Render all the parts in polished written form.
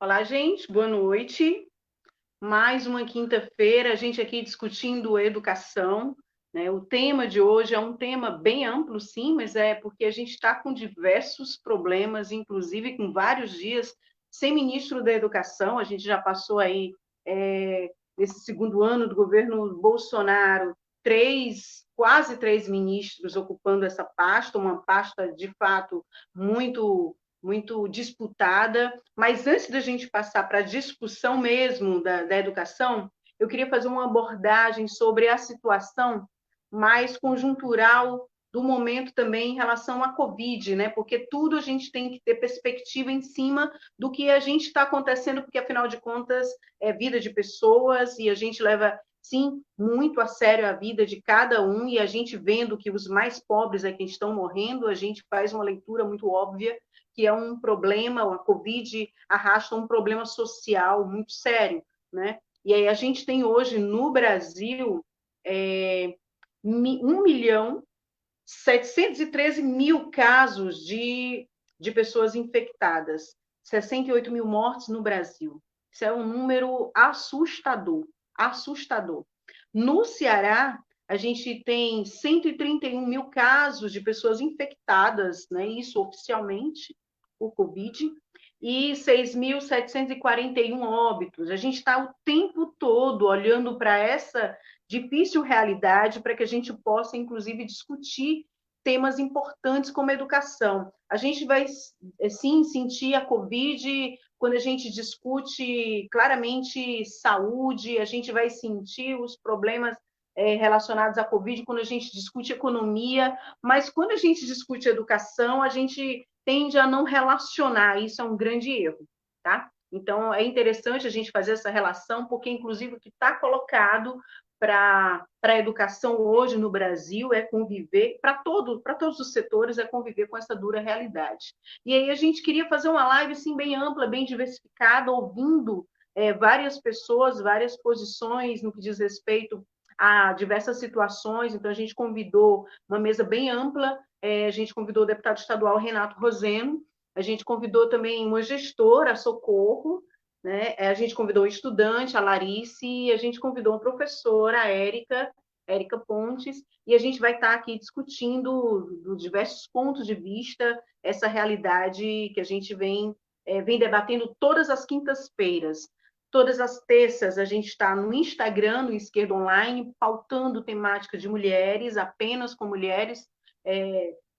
Olá, gente, boa noite. Mais uma quinta-feira, a gente aqui discutindo educação, né? O tema de hoje é um tema bem amplo, sim, mas é porque a gente está com diversos problemas, inclusive com vários dias sem ministro da Educação. A gente já passou aí, nesse segundo ano do governo Bolsonaro, quase três ministros ocupando essa pasta, uma pasta, de fato, muito disputada. Mas antes da gente passar para a discussão mesmo da educação, eu queria fazer uma abordagem sobre a situação mais conjuntural do momento também em relação à Covid, né? Porque tudo a gente tem que ter perspectiva em cima do que a gente está acontecendo, porque afinal de contas é vida de pessoas e a gente leva, sim, muito a sério a vida de cada um, e a gente vendo que os mais pobres é quem estão morrendo, a gente faz uma leitura muito óbvia que é um problema, a Covid arrasta um problema social muito sério, né? E aí a gente tem hoje no Brasil 1.713.000 casos de pessoas infectadas, 68 mil mortes no Brasil. Isso é um número assustador, assustador. No Ceará, a gente tem 131 mil casos de pessoas infectadas, né? Isso oficialmente, o Covid, e 6.741 óbitos. A gente está o tempo todo olhando para essa difícil realidade para que a gente possa, inclusive, discutir temas importantes como educação. A gente vai, sim, sentir a Covid quando a gente discute claramente saúde, a gente vai sentir os problemas relacionados à Covid quando a gente discute economia, mas quando a gente discute educação, a gente tende a não relacionar, isso é um grande erro, tá? Então, é interessante a gente fazer essa relação, porque, inclusive, o que está colocado para a educação hoje no Brasil é conviver, para todos os setores, é conviver com essa dura realidade. E aí a gente queria fazer uma live assim, bem ampla, bem diversificada, ouvindo várias pessoas, várias posições no que diz respeito a diversas situações. Então, a gente convidou uma mesa bem ampla, a gente convidou o deputado estadual Renato Roseno, a gente convidou também uma gestora, a Socorro, né? A gente convidou um estudante, a Larice, e a gente convidou uma professora, a Érica Pontes, e a gente vai estar aqui discutindo dos diversos pontos de vista essa realidade que a gente vem debatendo todas as quintas-feiras. Todas as terças a gente está no Instagram, no Esquerda Online, pautando temática de mulheres, apenas com mulheres,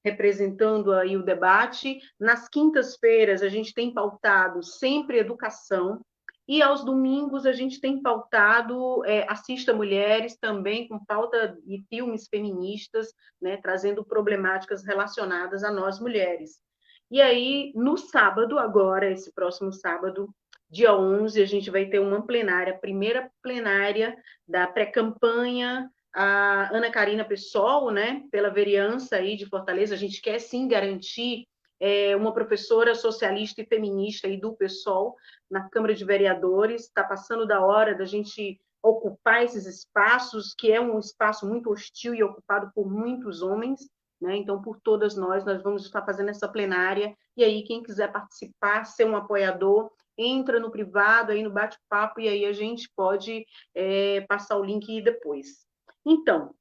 representando aí o debate. Nas quintas-feiras, a gente tem pautado sempre educação, e aos domingos a gente tem pautado Assista Mulheres, também com pauta e filmes feministas, né, trazendo problemáticas relacionadas a nós mulheres. E aí, no sábado, agora, esse próximo sábado, dia 11, a gente vai ter uma plenária, a primeira plenária da pré-campanha, a Ana Carina Pessol, né, pela vereança aí de Fortaleza. A gente quer, sim, garantir uma professora socialista e feminista aí do PSOL na Câmara de Vereadores. Está passando da hora da gente ocupar esses espaços, que é um espaço muito hostil e ocupado por muitos homens, né? Então, por todas nós vamos estar fazendo essa plenária, e aí quem quiser participar, ser um apoiador, entra no privado, aí no bate-papo, e aí a gente pode passar o link depois. Então,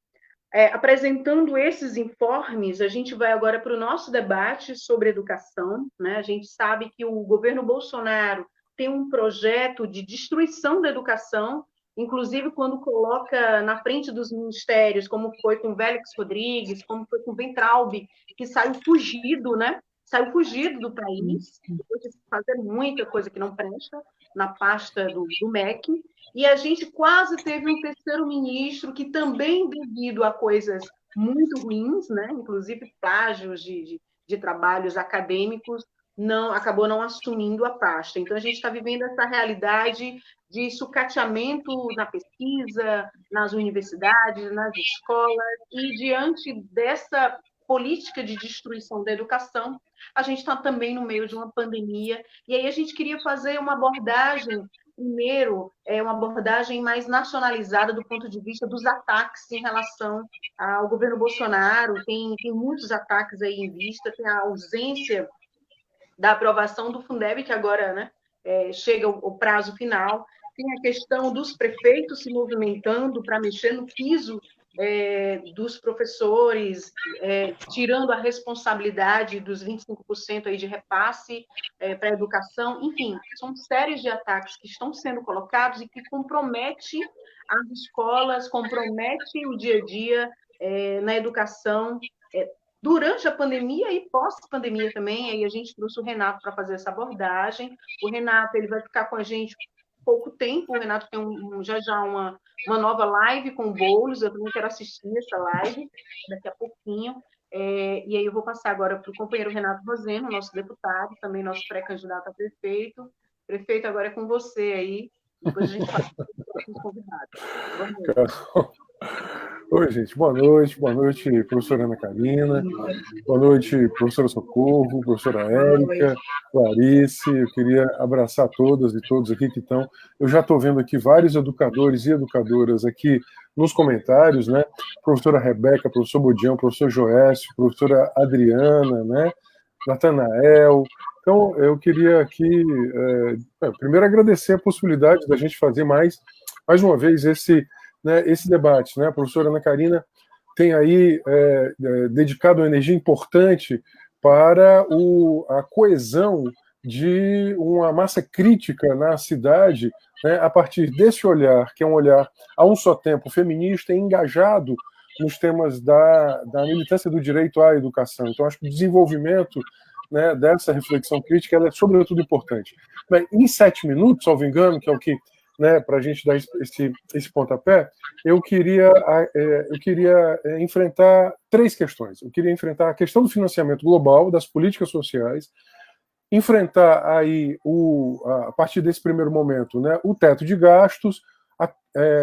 apresentando esses informes, a gente vai agora para o nosso debate sobre educação, né? A gente sabe que o governo Bolsonaro tem um projeto de destruição da educação, inclusive quando coloca na frente dos ministérios, como foi com Félix Rodrigues, como foi com Weintraub, que saiu fugido, né? Saiu fugido do país, depois de fazer muita coisa que não presta, na pasta do MEC, e a gente quase teve um terceiro ministro que também, devido a coisas muito ruins, né, inclusive plágios de trabalhos acadêmicos, acabou não assumindo a pasta. Então, a gente está vivendo essa realidade de sucateamento na pesquisa, nas universidades, nas escolas, e diante dessa política de destruição da educação, a gente está também no meio de uma pandemia, e aí a gente queria fazer uma abordagem, primeiro, uma abordagem mais nacionalizada do ponto de vista dos ataques em relação ao governo Bolsonaro. Tem muitos ataques aí em vista, tem a ausência da aprovação do Fundeb, que agora, né, chega o prazo final. Tem a questão dos prefeitos se movimentando para mexer no piso dos professores, tirando a responsabilidade dos 25% aí de repasse para a educação. Enfim, são séries de ataques que estão sendo colocados e que compromete as escolas, compromete o dia a dia na educação, durante a pandemia e pós-pandemia também. Aí a gente trouxe o Renato para fazer essa abordagem. O Renato ele vai ficar com a gente pouco tempo. O Renato tem já uma nova live com o Boulos. Eu também quero assistir essa live daqui a pouquinho. E aí eu vou passar agora para o companheiro Renato Roseno, nosso deputado, também nosso pré-candidato a prefeito. Prefeito, agora é com você aí. Depois a gente passa para os próximos convidados. Boa noite. Oi, gente. Boa noite, professora Ana Karina. Boa noite, professora Socorro, professora Érica, Clarice. Eu queria abraçar todas e todos aqui que estão. Eu já estou vendo aqui vários educadores e educadoras aqui nos comentários, né? Professora Rebeca, professor Bodião, professor Joécio, professora Adriana, né? Natanael. Então, eu queria aqui, primeiro, agradecer a possibilidade da gente fazer mais uma vez esse debate, né? A professora Ana Karina tem aí dedicado uma energia importante para a coesão de uma massa crítica na cidade, né, a partir desse olhar, que é um olhar a um só tempo feminista e engajado nos temas da militância do direito à educação. Então, acho que o desenvolvimento, né, dessa reflexão crítica ela é sobretudo importante. Bem, em 7 minutos, salvo engano, que é o que, né, para a gente dar esse pontapé, eu queria enfrentar 3 questões. Eu queria enfrentar a questão do financiamento global, das políticas sociais, enfrentar aí, a partir desse primeiro momento, né, o teto de gastos,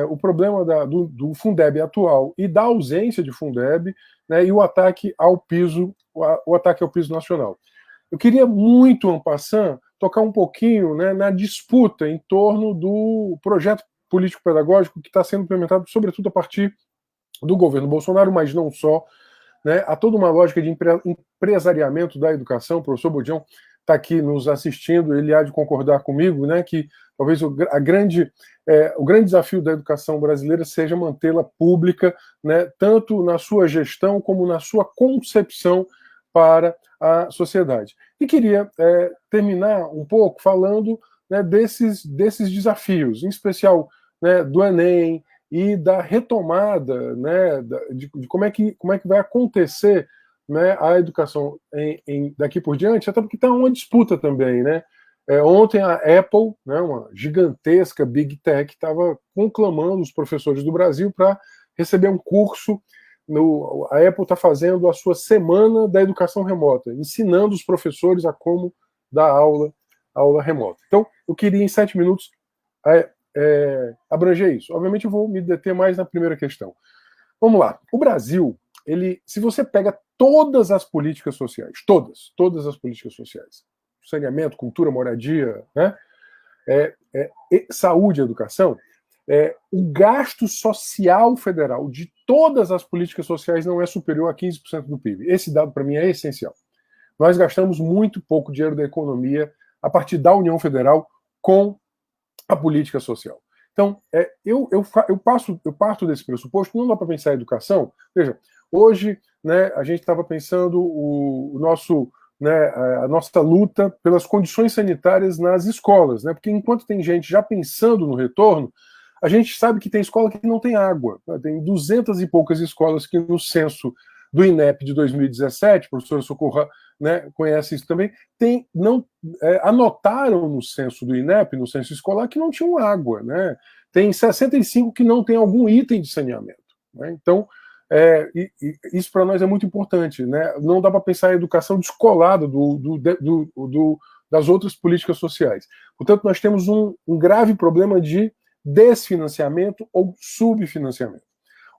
o problema do Fundeb atual e da ausência de Fundeb, né, e o ataque ao piso nacional. Eu queria muito, en passant, tocar um pouquinho, né, na disputa em torno do projeto político-pedagógico que está sendo implementado, sobretudo a partir do governo Bolsonaro, mas não só, né, há toda uma lógica de empresariamento da educação. O professor Bodião está aqui nos assistindo, ele há de concordar comigo, né, que talvez o grande desafio da educação brasileira seja mantê-la pública, né, tanto na sua gestão como na sua concepção para a sociedade. E queria terminar um pouco falando, né, desses desafios, em especial, né, do Enem e da retomada, né, de como é que vai acontecer, né, a educação daqui por diante, até porque está uma disputa também, né? Ontem a Apple, né, uma gigantesca Big Tech, estava conclamando os professores do Brasil para receber um curso. A Apple está fazendo a sua semana da educação remota, ensinando os professores a como dar aula remota. Então, eu queria, em 7 minutos, abranger isso. Obviamente, eu vou me deter mais na primeira questão. Vamos lá. O Brasil, se você pega todas as políticas sociais, todas as políticas sociais, saneamento, cultura, moradia, né, saúde, educação, o gasto social federal de todas as políticas sociais não é superior a 15% do PIB. Esse dado, para mim, é essencial. Nós gastamos muito pouco dinheiro da economia a partir da União Federal com a política social. Então, eu parto desse pressuposto, não dá para pensar em educação. Veja, hoje, né, a gente estava pensando a nossa luta pelas condições sanitárias nas escolas, né, porque enquanto tem gente já pensando no retorno, a gente sabe que tem escola que não tem água. Né, tem 200 e poucas escolas que no censo do INEP de 2017, a professora Socorro, né, conhece isso também, anotaram no censo do INEP, no censo escolar, que não tinham água. Né? Tem 65 que não tem algum item de saneamento. Né? Então, isso para nós é muito importante. Né? Não dá para pensar em educação descolada das outras políticas sociais. Portanto, nós temos um grave problema de desfinanciamento ou subfinanciamento.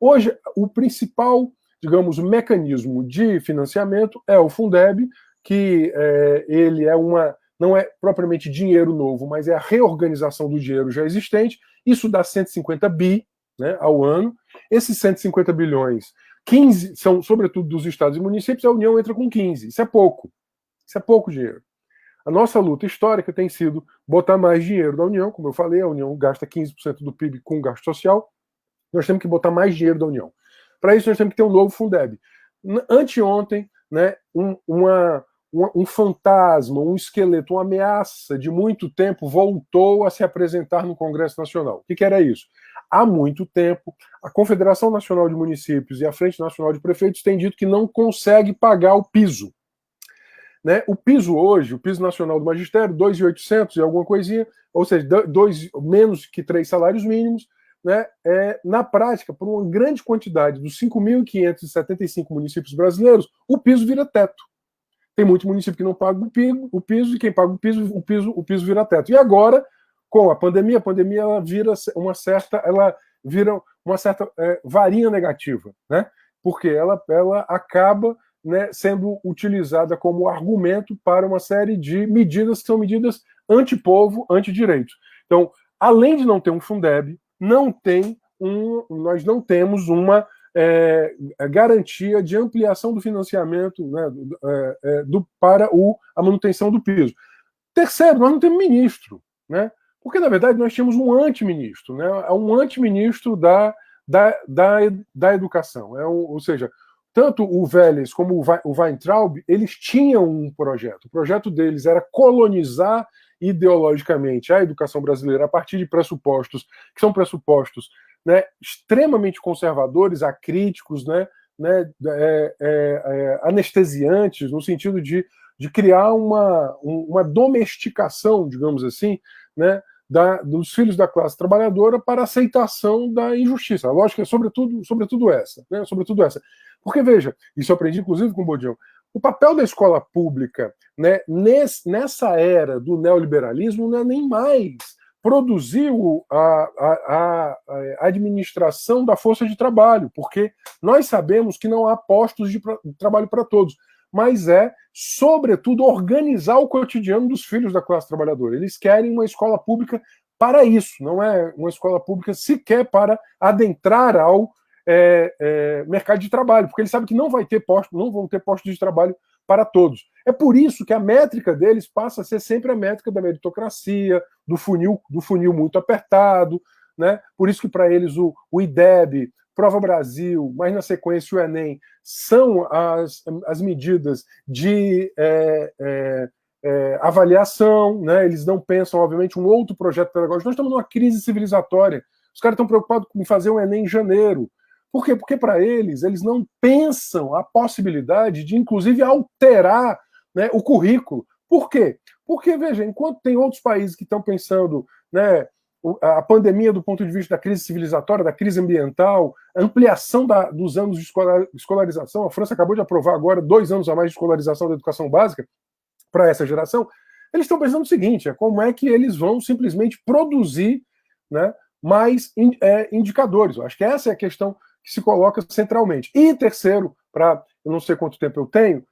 Hoje, o principal, digamos, mecanismo de financiamento é o Fundeb, que ele não é propriamente dinheiro novo, mas é a reorganização do dinheiro já existente. Isso dá 150 bi, né, ao ano. Esses 150 bilhões, 15 são, sobretudo, dos estados e municípios, a União entra com 15. Isso é pouco. Isso é pouco dinheiro. A nossa luta histórica tem sido botar mais dinheiro da União, como eu falei, a União gasta 15% do PIB com gasto social, nós temos que botar mais dinheiro da União. Para isso, nós temos que ter um novo Fundeb. Anteontem, né, um fantasma, um esqueleto, uma ameaça de muito tempo voltou a se apresentar no Congresso Nacional. O que era isso? Há muito tempo, a Confederação Nacional de Municípios e a Frente Nacional de Prefeitos têm dito que não consegue pagar o piso. Né? O piso hoje, o piso nacional do magistério, 2.800 e alguma coisinha, ou seja, menos que 3 salários mínimos, né? Na prática, por uma grande quantidade dos 5.575 municípios brasileiros, o piso vira teto. Tem muito município que não paga o piso, e quem paga o piso vira teto. E agora, com a pandemia ela vira uma certa varinha negativa, né? Porque ela acaba, né, sendo utilizada como argumento para uma série de medidas que são medidas antipovo, antidireito. Então, além de não ter um Fundeb, nós não temos uma garantia de ampliação do financiamento, né, para a manutenção do piso. Terceiro, nós não temos ministro, né? Porque, na verdade, nós tínhamos um antiministro, né? Um antiministro da educação. Ou seja, tanto o Vélez como o Weintraub, eles tinham um projeto. O projeto deles era colonizar ideologicamente a educação brasileira a partir de pressupostos que são pressupostos, né, extremamente conservadores, acríticos, né, anestesiantes, no sentido de criar uma domesticação, digamos assim, né, dos filhos da classe trabalhadora para a aceitação da injustiça. A lógica é sobretudo essa. Né, sobretudo essa. Porque, veja, isso eu aprendi inclusive com o Bodião, o papel da escola pública, né, nessa era do neoliberalismo não é nem mais produzir a administração da força de trabalho, porque nós sabemos que não há postos de trabalho para todos, mas sobretudo, organizar o cotidiano dos filhos da classe trabalhadora. Eles querem uma escola pública para isso, não é uma escola pública sequer para adentrar ao mercado de trabalho, porque eles sabem que não vão ter postos de trabalho para todos. É por isso que a métrica deles passa a ser sempre a métrica da meritocracia, do funil muito apertado, né? Por isso que para eles o IDEB, Prova Brasil, mas na sequência o Enem, são as medidas de avaliação, né? Eles não pensam, obviamente, um outro projeto pedagógico. Nós estamos numa crise civilizatória. Os caras estão preocupados em fazer o Enem em janeiro. Por quê? Porque para eles não pensam a possibilidade de, inclusive, alterar, né, o currículo. Por quê? Porque, veja, enquanto tem outros países que estão pensando, né, a pandemia do ponto de vista da crise civilizatória, da crise ambiental, a ampliação dos anos de escolarização, a França acabou de aprovar agora 2 anos a mais de escolarização da educação básica para essa geração, eles estão pensando o seguinte, como é que eles vão simplesmente produzir, né, mais indicadores. Eu acho que essa é a questão que se coloca centralmente. E terceiro, eu não sei quanto tempo eu tenho,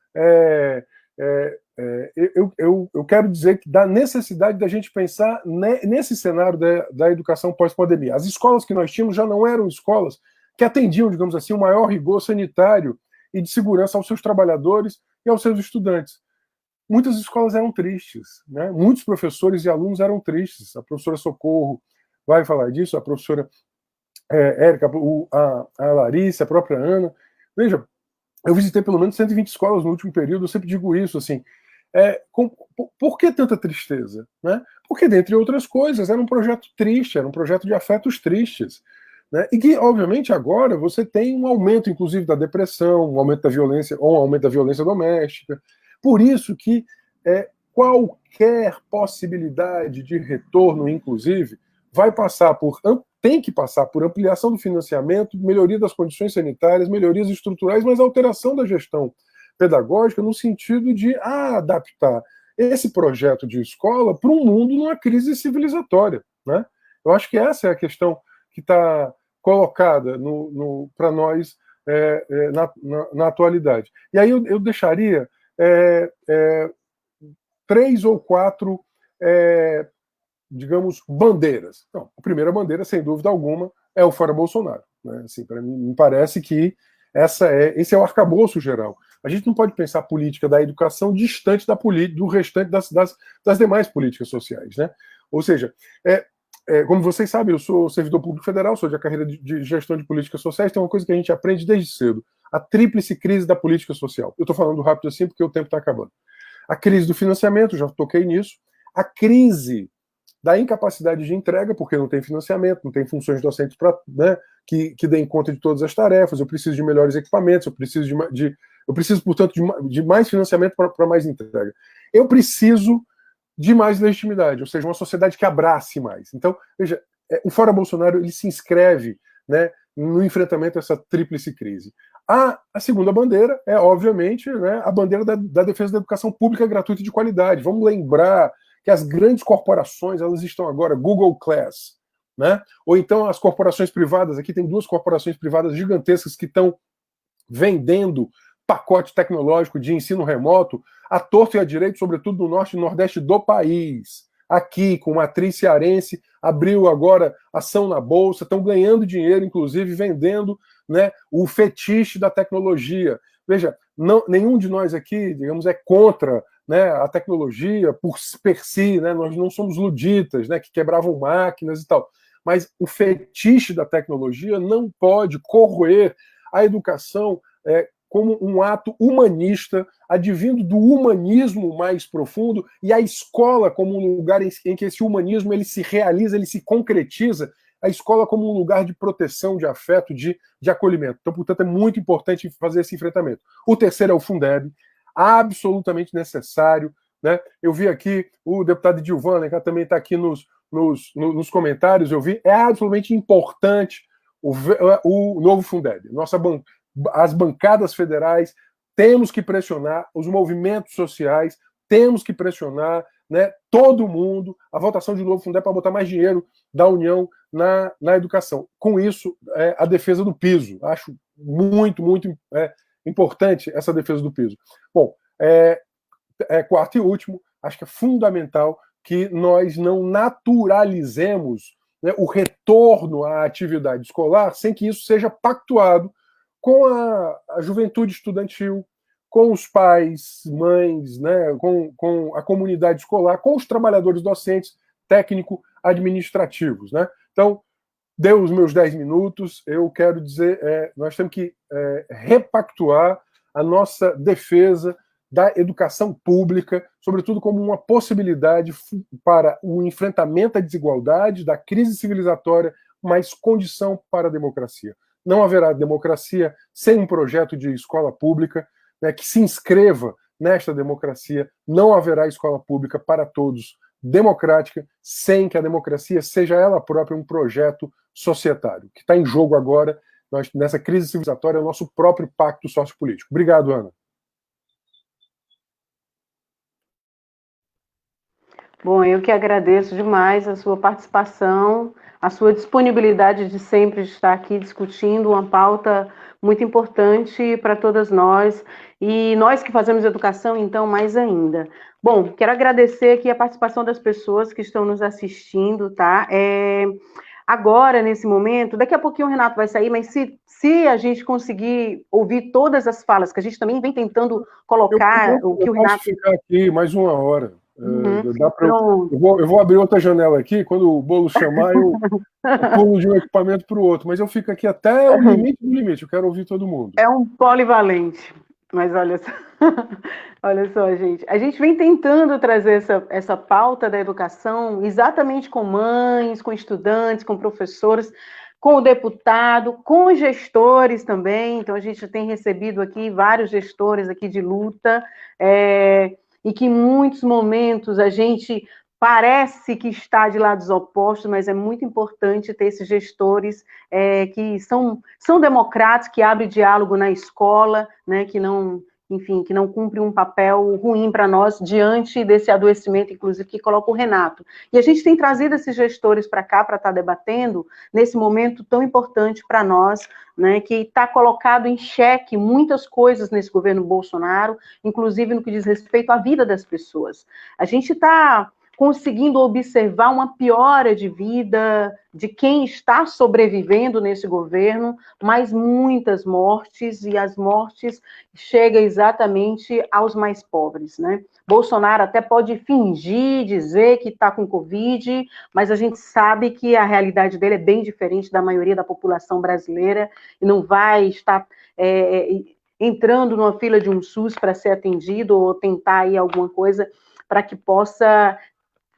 eu quero dizer que da necessidade da gente pensar nesse cenário da educação pós-pandemia. As escolas que nós tínhamos já não eram escolas que atendiam, digamos assim, o maior rigor sanitário e de segurança aos seus trabalhadores e aos seus estudantes. Muitas escolas eram tristes, né? Muitos professores e alunos eram tristes. A professora Socorro vai falar disso, a professora Érica, a Larissa, a própria Ana. Veja, eu visitei pelo menos 120 escolas no último período, eu sempre digo isso, assim, por que tanta tristeza? Né? Porque, dentre outras coisas, era um projeto triste, era um projeto de afetos tristes. Né? E que, obviamente, agora você tem um aumento, inclusive, da depressão, um aumento da violência, ou um aumento da violência doméstica. Por isso que qualquer possibilidade de retorno, inclusive, tem que passar por ampliação do financiamento, melhoria das condições sanitárias, melhorias estruturais, mas alteração da gestão pedagógica no sentido de adaptar esse projeto de escola para um mundo numa crise civilizatória. Né? Eu acho que essa é a questão que está colocada para nós na atualidade. E aí eu deixaria 3 ou 4 digamos, bandeiras. Então, a primeira bandeira, sem dúvida alguma, é o fora Bolsonaro. Né? Assim, para mim, me parece que esse é o arcabouço geral. A gente não pode pensar a política da educação distante do restante das demais políticas sociais, né? Ou seja, como vocês sabem, eu sou servidor público federal, sou da carreira de gestão de políticas sociais, tem uma coisa que a gente aprende desde cedo, a tríplice crise da política social. Eu estou falando rápido assim porque o tempo está acabando. A crise do financiamento, já toquei nisso, a crise da incapacidade de entrega, porque não tem financiamento, não tem funções docentes né, que deem conta de todas as tarefas, eu preciso de melhores equipamentos, eu preciso portanto, de mais financiamento para mais entrega. Eu preciso de mais legitimidade, ou seja, uma sociedade que abrace mais. Então, veja, o Fora Bolsonaro ele se inscreve, né, no enfrentamento a essa tríplice crise. A segunda bandeira é, obviamente, né, a bandeira da defesa da educação pública gratuita e de qualidade. Vamos lembrar que as grandes corporações, elas estão agora, Google Class, né? Ou então as corporações privadas, aqui tem 2 corporações privadas gigantescas que estão vendendo pacote tecnológico de ensino remoto à torto e à direito, sobretudo no norte e nordeste do país. Aqui, com matriz cearense, abriu agora ação na Bolsa, estão ganhando dinheiro, inclusive vendendo, né, o fetiche da tecnologia. Veja, nenhum de nós aqui, digamos, é contra, né, a tecnologia per si, né, nós não somos luditas, né, que quebravam máquinas e tal. Mas o fetiche da tecnologia não pode corroer a educação como um ato humanista, advindo do humanismo mais profundo, e a escola como um lugar em que esse humanismo ele se realiza, ele se concretiza, a escola como um lugar de proteção, de afeto, de acolhimento. Então, portanto, é muito importante fazer esse enfrentamento. O terceiro é o Fundeb, absolutamente necessário, né? Eu vi aqui o deputado Edilvan, que também está aqui nos comentários, eu vi, é absolutamente importante o novo Fundeb. As bancadas federais, temos que pressionar os movimentos sociais, temos que pressionar, né, todo mundo, a votação de novo Fundeb para botar mais dinheiro da União na educação. Com isso, a defesa do piso. Acho muito, muito importante essa defesa do piso. Bom, quarto e último, acho que é fundamental que nós não naturalizemos, né, o retorno à atividade escolar sem que isso seja pactuado com a juventude estudantil, com os pais, mães, né, com a comunidade escolar, com os trabalhadores docentes, técnico-administrativos. Né? Então, deu os meus 10 minutos, eu quero dizer, nós temos que repactuar a nossa defesa da educação pública, sobretudo como uma possibilidade para o enfrentamento à desigualdade, da crise civilizatória, mas condição para a democracia. Não haverá democracia sem um projeto de escola pública, né, que se inscreva nesta democracia. Não haverá escola pública para todos democrática sem que a democracia seja ela própria um projeto societário. O que está em jogo agora, nessa crise civilizatória, é o nosso próprio pacto sociopolítico. Obrigado, Ana. Bom, eu que agradeço demais a sua participação, a sua disponibilidade de sempre estar aqui discutindo uma pauta muito importante para todas nós, e nós que fazemos educação, então, mais ainda. Bom, quero agradecer aqui a participação das pessoas que estão nos assistindo, tá? Agora, nesse momento, daqui a pouquinho o Renato vai sair, mas se a gente conseguir ouvir todas as falas, que a gente também vem tentando colocar o que o Renato... posso ficar aqui mais 1 hora. Eu vou abrir outra janela aqui, quando o bolo chamar, eu pulo de um equipamento para o outro, mas eu fico aqui até o limite do limite, eu quero ouvir todo mundo. É um polivalente, mas olha só, olha só, gente, a gente vem tentando trazer essa pauta da educação exatamente com mães, com estudantes, com professores, com o deputado, com gestores também, então a gente tem recebido aqui vários gestores aqui de luta, e que em muitos momentos a gente parece que está de lados opostos, mas é muito importante ter esses gestores que são democráticos, que abrem diálogo na escola, né, que não, enfim, que não cumprem um papel ruim para nós diante desse adoecimento, inclusive, que coloca o Renato. E a gente tem trazido esses gestores para cá para estar debatendo nesse momento tão importante para nós, né, que está colocado em xeque muitas coisas nesse governo Bolsonaro, inclusive no que diz respeito à vida das pessoas. A gente está conseguindo observar uma piora de vida de quem está sobrevivendo nesse governo, mas muitas mortes, e as mortes chegam exatamente aos mais pobres, né? Bolsonaro até pode fingir, dizer que está com Covid, mas a gente sabe que a realidade dele é bem diferente da maioria da população brasileira, e não vai estar entrando numa fila de um SUS para ser atendido, ou tentar aí alguma coisa para que possa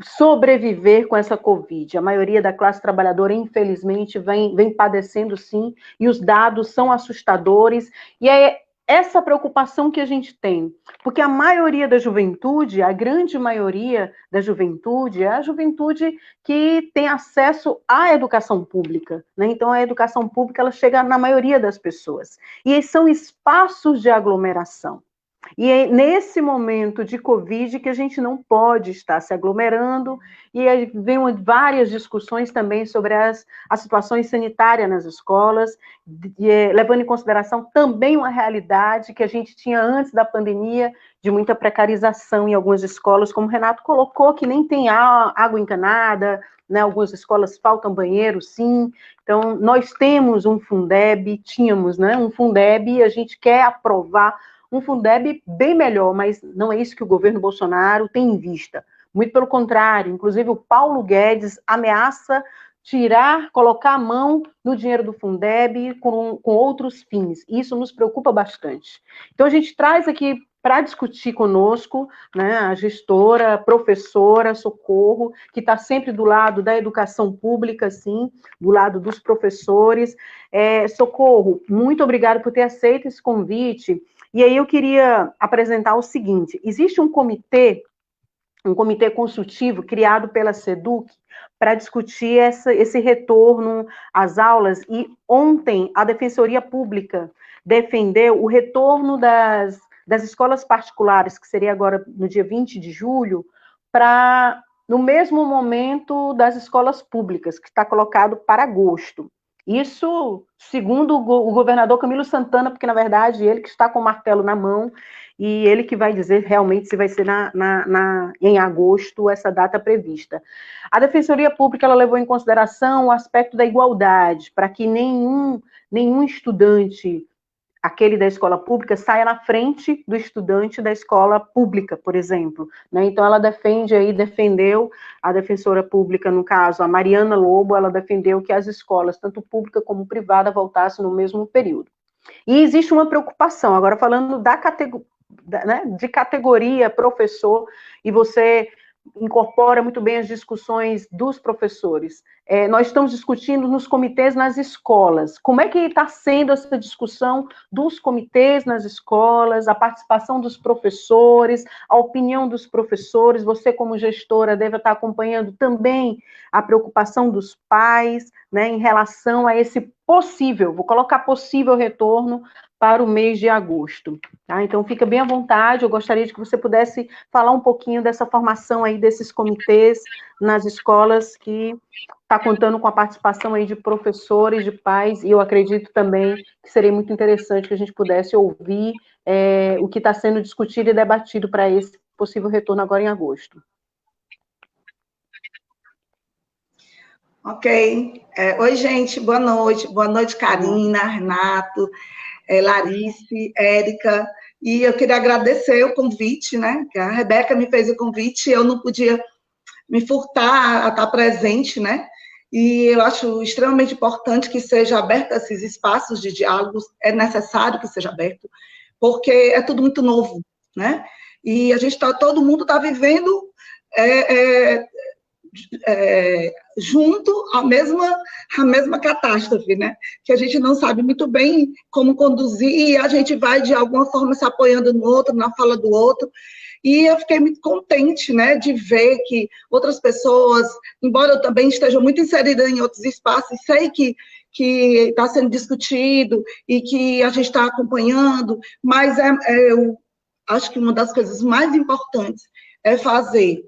sobreviver com essa Covid. A maioria da classe trabalhadora, infelizmente, vem padecendo, sim, e os dados são assustadores, e é essa preocupação que a gente tem, porque a maioria da juventude, a grande maioria da juventude, é a juventude que tem acesso à educação pública, né? Então, a educação pública, ela chega na maioria das pessoas, e são espaços de aglomeração. E é nesse momento de Covid que a gente não pode estar se aglomerando, e aí vem várias discussões também sobre as situações sanitárias nas escolas, levando em consideração também uma realidade que a gente tinha antes da pandemia, de muita precarização em algumas escolas, como o Renato colocou, que nem tem água encanada, né? Algumas escolas faltam banheiro, sim. Então, nós temos um Fundeb, tínhamos, né, um Fundeb, e a gente quer aprovar um Fundeb bem melhor, mas não é isso que o governo Bolsonaro tem em vista. Muito pelo contrário, inclusive o Paulo Guedes ameaça colocar a mão no dinheiro do Fundeb com outros fins. Isso nos preocupa bastante. Então, a gente traz aqui para discutir conosco, né, a gestora, a professora Socorro, que está sempre do lado da educação pública, sim, do lado dos professores. Socorro, muito obrigada por ter aceito esse convite. E aí eu queria apresentar o seguinte: existe um comitê consultivo criado pela SEDUC para discutir esse retorno às aulas, e ontem a Defensoria Pública defendeu o retorno das escolas particulares, que seria agora no dia 20 de julho, no mesmo momento das escolas públicas, que está colocado para agosto. Isso, segundo o governador Camilo Santana, porque, na verdade, ele que está com o martelo na mão, e ele que vai dizer realmente se vai ser em agosto essa data prevista. A Defensoria Pública, ela levou em consideração o aspecto da igualdade, para que nenhum estudante, aquele da escola pública, saia na frente do estudante da escola pública, por exemplo, né? Então, ela defendeu, a defensora pública, no caso, a Mariana Lobo, ela defendeu que as escolas, tanto pública como privada, voltassem no mesmo período. E existe uma preocupação, agora falando de categoria professor, e você incorpora muito bem as discussões dos professores. Nós estamos discutindo nos comitês nas escolas. Como é que está sendo essa discussão dos comitês nas escolas, a participação dos professores, a opinião dos professores? Você, como gestora, deve estar acompanhando também a preocupação dos pais, né, em relação a esse possível, vou colocar possível retorno para o mês de agosto. Tá? Então, fica bem à vontade, eu gostaria de que você pudesse falar um pouquinho dessa formação aí desses comitês nas escolas, que está contando com a participação aí de professores, de pais, e eu acredito também que seria muito interessante que a gente pudesse ouvir o que está sendo discutido e debatido para esse possível retorno agora em agosto. Ok. Oi, gente, boa noite. Boa noite, Karina, Renato, Larice, Érica. E eu queria agradecer o convite, né? Que a Rebeca me fez o convite, eu não podia me furtar a estar presente, né? E eu acho extremamente importante que seja aberto esses espaços de diálogos, é necessário que seja aberto, porque é tudo muito novo, né? E todo mundo está vivendo junto à mesma catástrofe, né? Que a gente não sabe muito bem como conduzir, e a gente vai, de alguma forma, se apoiando no outro, na fala do outro. E eu fiquei muito contente, né, de ver que outras pessoas, embora eu também esteja muito inserida em outros espaços, sei que está sendo discutido e que a gente está acompanhando, mas eu acho que uma das coisas mais importantes é fazer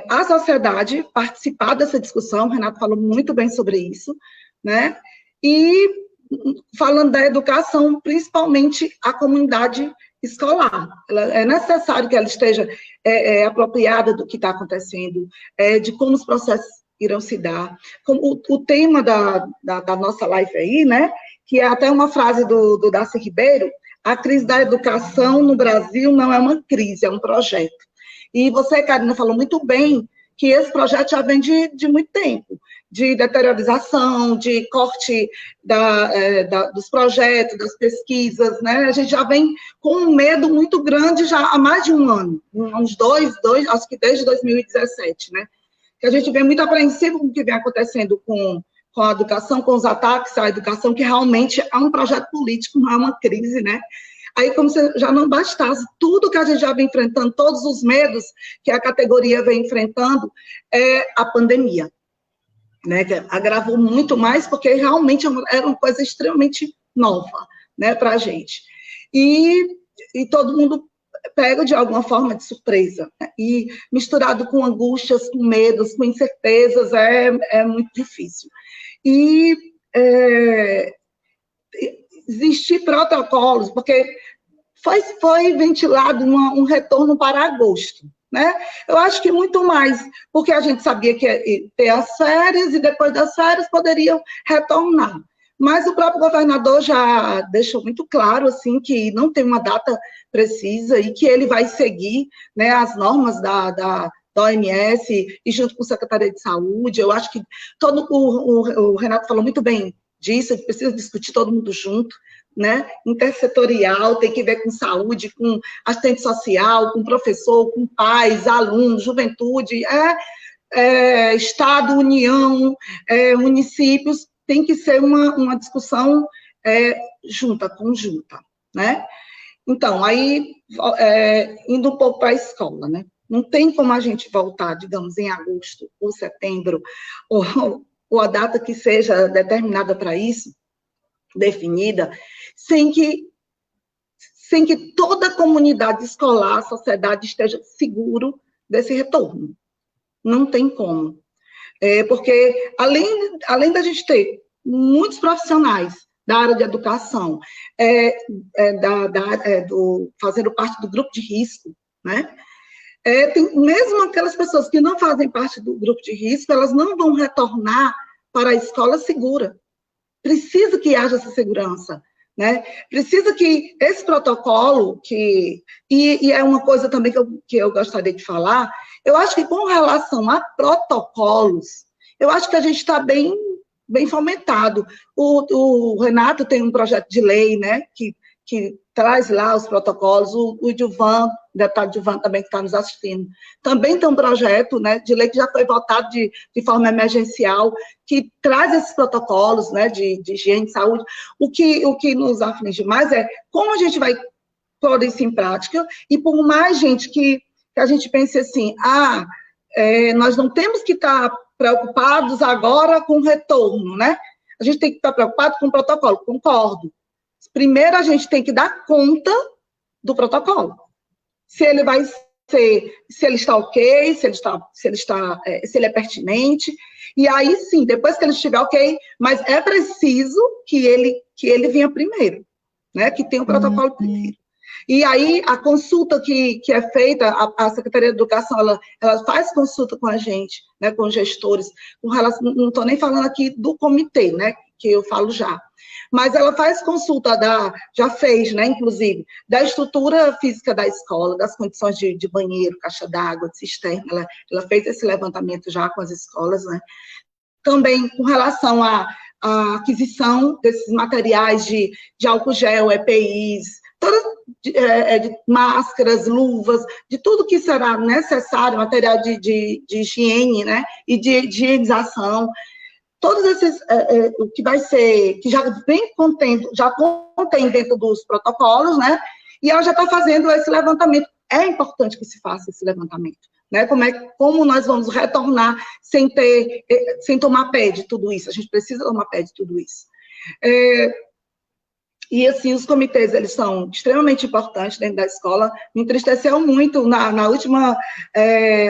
a sociedade participar dessa discussão. O Renato falou muito bem sobre isso, né? E falando da educação, principalmente a comunidade escolar. É necessário que ela esteja apropriada do que está acontecendo, de como os processos irão se dar. Como o tema da nossa live aí, né, que é até uma frase do Darcy Ribeiro: a crise da educação no Brasil não é uma crise, é um projeto. E você, Karina, falou muito bem que esse projeto já vem de muito tempo, de deteriorização, de corte dos projetos, das pesquisas, né? A gente já vem com um medo muito grande já há mais de um ano, uns dois, acho que desde 2017, né? Que a gente vem muito apreensivo com o que vem acontecendo com a educação, com os ataques à educação, que realmente é um projeto político, não é uma crise, né? Aí, como se já não bastasse tudo que a gente já vem enfrentando, todos os medos que a categoria vem enfrentando, a pandemia, né, que agravou muito mais, porque realmente era uma coisa extremamente nova, né, para a gente. E todo mundo pega de alguma forma de surpresa, né? E misturado com angústias, com medos, com incertezas, é muito difícil. E existir protocolos, porque foi ventilado um retorno para agosto, né? Eu acho que muito mais, porque a gente sabia que ia ter as férias e depois das férias poderiam retornar. Mas o próprio governador já deixou muito claro, assim, que não tem uma data precisa e que ele vai seguir, né, as normas da OMS e junto com a Secretaria de Saúde. Eu acho que o Renato falou muito bem disso, que precisa discutir todo mundo junto, né, intersetorial, tem que ver com saúde, com assistente social, com professor, com pais, alunos, juventude, Estado, União, municípios, tem que ser uma discussão conjunta, né? Então, aí, indo um pouco para a escola, né? Não tem como a gente voltar, digamos, em agosto ou setembro, ou a data que seja determinada para isso, definida, sem que toda a comunidade escolar, a sociedade esteja seguro desse retorno. Não tem como. Porque, além da gente ter muitos profissionais da área de educação, fazendo parte do grupo de risco, né? Mesmo aquelas pessoas que não fazem parte do grupo de risco, elas não vão retornar para a escola segura. Precisa que haja essa segurança, né? Precisa que esse protocolo, e é uma coisa também que eu gostaria de falar, eu acho que com relação a protocolos, eu acho que a gente está bem fomentado. O Renato tem um projeto de lei, né, que traz lá os protocolos, o Gilvan, o deputado Gilvan também que está nos assistindo, também tem um projeto, né, de lei que já foi votado de forma emergencial, que traz esses protocolos, né, de higiene, de saúde. O que nos aflige mais é como a gente vai pôr isso em prática, e por mais gente que a gente pense assim, nós não temos que estar preocupados agora com o retorno, né? A gente tem que estar preocupado com o protocolo, concordo. Primeiro, a gente tem que dar conta do protocolo. Se ele está ok, se ele é pertinente, e aí sim, depois que ele estiver ok, mas é preciso que ele venha primeiro, né? Que tenha o protocolo primeiro. E aí, a consulta que é feita, a Secretaria de Educação, ela faz consulta com a gente, né, com os gestores, com relação, não estou nem falando aqui do comitê, né, que eu falo já, mas ela faz consulta, já fez, né, inclusive, da estrutura física da escola, das condições de banheiro, caixa d'água, de cisterna, ela fez esse levantamento já com as escolas, né, também com relação à aquisição desses materiais de álcool gel, EPIs, de máscaras, luvas, de tudo que será necessário, material de higiene, né, e de higienização, todos esses, o que vai ser, que já contém dentro dos protocolos, né, e ela já está fazendo esse levantamento. É importante que se faça esse levantamento, né, como nós vamos retornar sem tomar pé de tudo isso, a gente precisa tomar pé de tudo isso. E, assim, os comitês, eles são extremamente importantes dentro da escola. Me entristeceu muito na última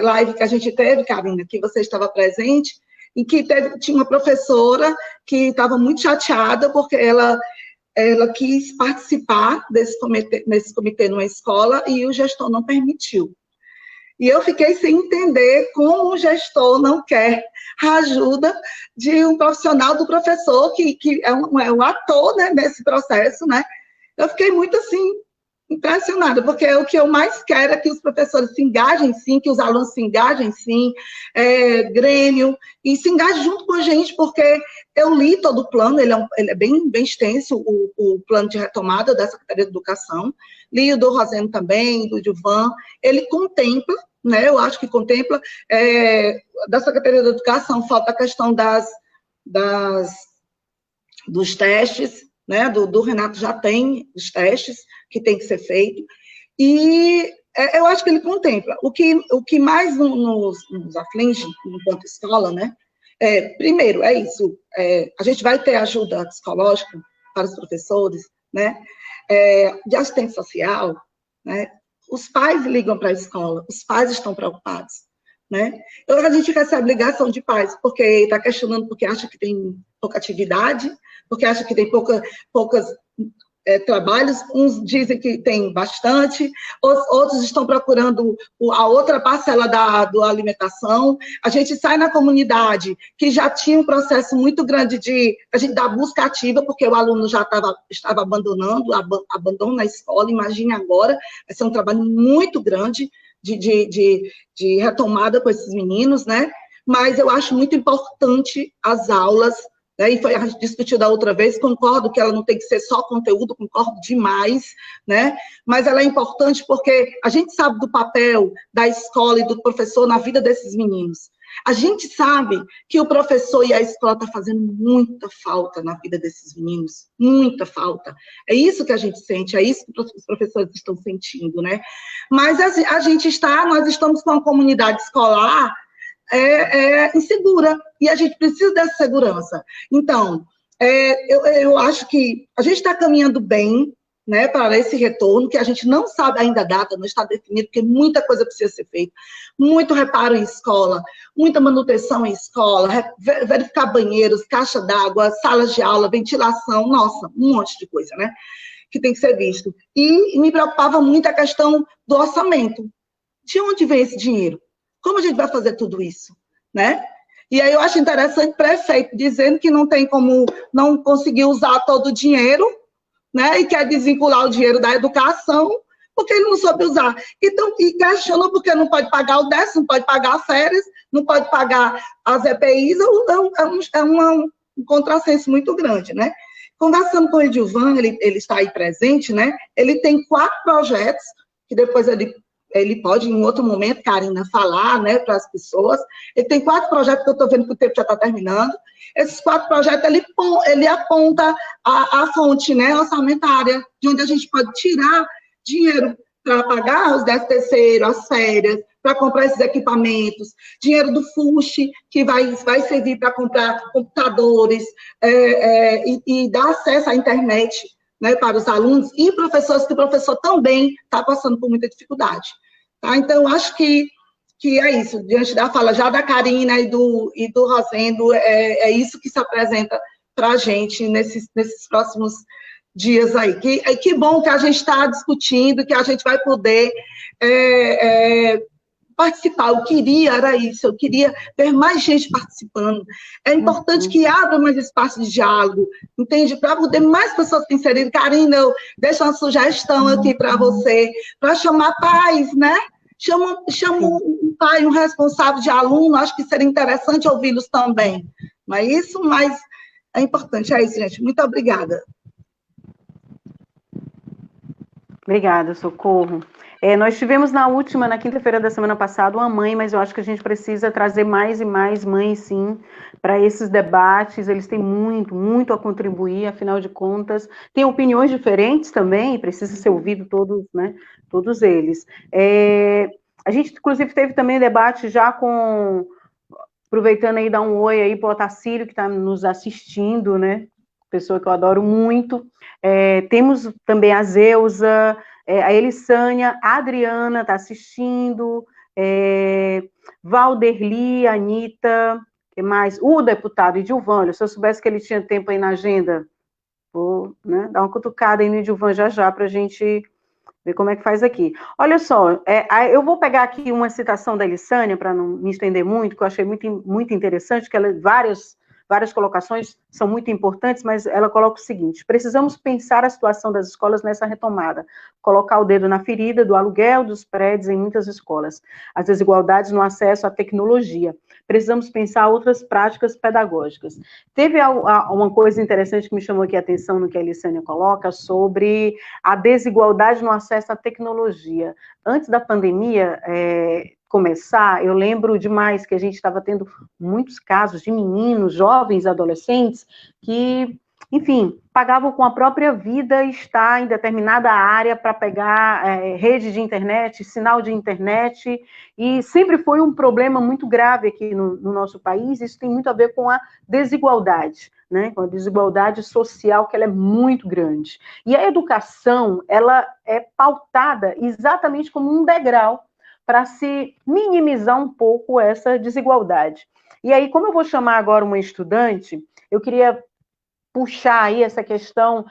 live que a gente teve, Karina, que você estava presente, em que tinha uma professora que estava muito chateada, porque ela ela quis participar nesse comitê numa escola e o gestor não permitiu. E eu fiquei sem entender como o gestor não quer a ajuda de um profissional do professor, que é um ator, né, nesse processo, né? Eu fiquei muito, assim, impressionada, porque o que eu mais quero é que os professores se engajem, sim, que os alunos se engajem, sim, Grêmio, e se engajem junto com a gente, porque eu li todo o plano, ele é bem extenso, o plano de retomada da Secretaria de Educação, li o do Rosendo também, do Gilvan, ele contempla, né, eu acho que contempla, da Secretaria de Educação, falta a questão dos testes, né, do Renato já tem os testes que tem que ser feito, e eu acho que ele contempla. O que mais nos aflige, enquanto escola, né, primeiro, é isso, a gente vai ter ajuda psicológica para os professores, né, de assistente social, né, os pais ligam para a escola, os pais estão preocupados, né, então a gente recebe ligação de pais, porque está questionando porque acha que tem pouca atividade, porque acha que tem poucas trabalhos, uns dizem que tem bastante, outros estão procurando a outra parcela da alimentação. A gente sai na comunidade, que já tinha um processo muito grande a gente dar busca ativa, porque o aluno já estava abandono na escola, imagine agora, vai ser um trabalho muito grande de retomada com esses meninos, né? Mas eu acho muito importante as aulas, né, e a gente discutiu da outra vez, concordo que ela não tem que ser só conteúdo, concordo demais, né, mas ela é importante porque a gente sabe do papel da escola e do professor na vida desses meninos. A gente sabe que o professor e a escola estão fazendo muita falta na vida desses meninos, muita falta. É isso que a gente sente, é isso que os professores estão sentindo, né? Mas nós estamos com a comunidade escolar insegura, e a gente precisa dessa segurança. Então, eu acho que a gente está caminhando bem, né, para esse retorno, que a gente não sabe ainda a data, não está definido, porque muita coisa precisa ser feita, muito reparo em escola, muita manutenção em escola, verificar banheiros, caixa d'água, salas de aula, ventilação, nossa, um monte de coisa, né, que tem que ser visto. E me preocupava muito a questão do orçamento. De onde vem esse dinheiro? Como a gente vai fazer tudo isso, né? E aí eu acho interessante o prefeito dizendo que não tem como não conseguir usar todo o dinheiro, né? E quer desvincular o dinheiro da educação, porque ele não soube usar. Então, e questiona porque não pode pagar o 10º, não pode pagar as férias, não pode pagar as EPIs, é um contrassenso muito grande, né? Conversando com o Edilvan, ele está aí presente, né? Ele tem 4 projetos, que depois ele pode, em outro momento, Karina, falar, né, para as pessoas. Ele tem 4 projetos que eu estou vendo que o tempo já está terminando. Esses 4 projetos, ele aponta a fonte, né, orçamentária, de onde a gente pode tirar dinheiro para pagar os 13º, as férias, para comprar esses equipamentos, dinheiro do FUSH, que vai servir para comprar computadores e dar acesso à internet, né, para os alunos e professores, que o professor também está passando por muita dificuldade. Tá? Então, acho que é isso, diante da fala já da Karina e do Rosendo, é isso que se apresenta para a gente nesses próximos dias aí. Que bom que a gente está discutindo, que a gente vai poder participar. Eu queria ver mais gente participando. É importante que abra mais espaço de diálogo, entende? Para poder mais pessoas se inserirem. Karina, eu deixo uma sugestão aqui para você, para chamar pais, né? Chama um pai, um responsável de aluno, acho que seria interessante ouvi-los também. Não é isso? Mas é importante. É isso, gente. Muito obrigada. Obrigada, Socorro. Nós tivemos na quinta-feira da semana passada, uma mãe, mas eu acho que a gente precisa trazer mais e mais mães, sim, para esses debates. Eles têm muito, muito a contribuir, afinal de contas. Tem opiniões diferentes também, precisa ser ouvido todos, né? Todos eles. A gente, inclusive, teve também debate já aproveitando aí, dar um oi aí para o Otacílio, que está nos assistindo, né? Pessoa que eu adoro muito. Temos também a Zeusa, a Elissânia, a Adriana está assistindo, Valderli, a Anitta, que mais? O deputado Edilvan, se eu soubesse que ele tinha tempo aí na agenda, Vou, né, dar uma cutucada aí no Edilvan já para a gente ver como é que faz aqui. Olha só, eu vou pegar aqui uma citação da Elissânia, para não me estender muito, que eu achei muito interessante, que ela, várias colocações são muito importantes, mas ela coloca o seguinte: precisamos pensar a situação das escolas nessa retomada, colocar o dedo na ferida do aluguel dos prédios em muitas escolas, as desigualdades no acesso à tecnologia. Precisamos pensar outras práticas pedagógicas. Teve uma coisa interessante que me chamou aqui a atenção no que a Elissânia coloca sobre a desigualdade no acesso à tecnologia. Antes da pandemia começar, eu lembro demais que a gente estava tendo muitos casos de meninos, jovens, adolescentes, que, enfim, pagavam com a própria vida estar em determinada área para pegar rede de internet, sinal de internet, e sempre foi um problema muito grave aqui no nosso país. Isso tem muito a ver com a desigualdade, né, com a desigualdade social, que ela é muito grande. E a educação, ela é pautada exatamente como um degrau para se minimizar um pouco essa desigualdade. E aí, como eu vou chamar agora uma estudante, eu queria puxar aí essa questão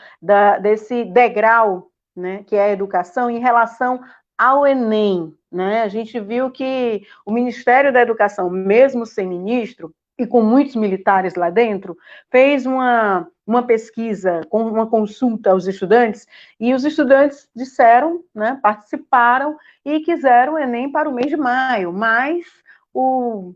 desse degrau, né, que é a educação, em relação ao Enem, né? A gente viu que o Ministério da Educação, mesmo sem ministro, e com muitos militares lá dentro, fez uma pesquisa, com uma consulta aos estudantes, e os estudantes disseram, né, participaram, e quiseram o Enem para o mês de maio, mas o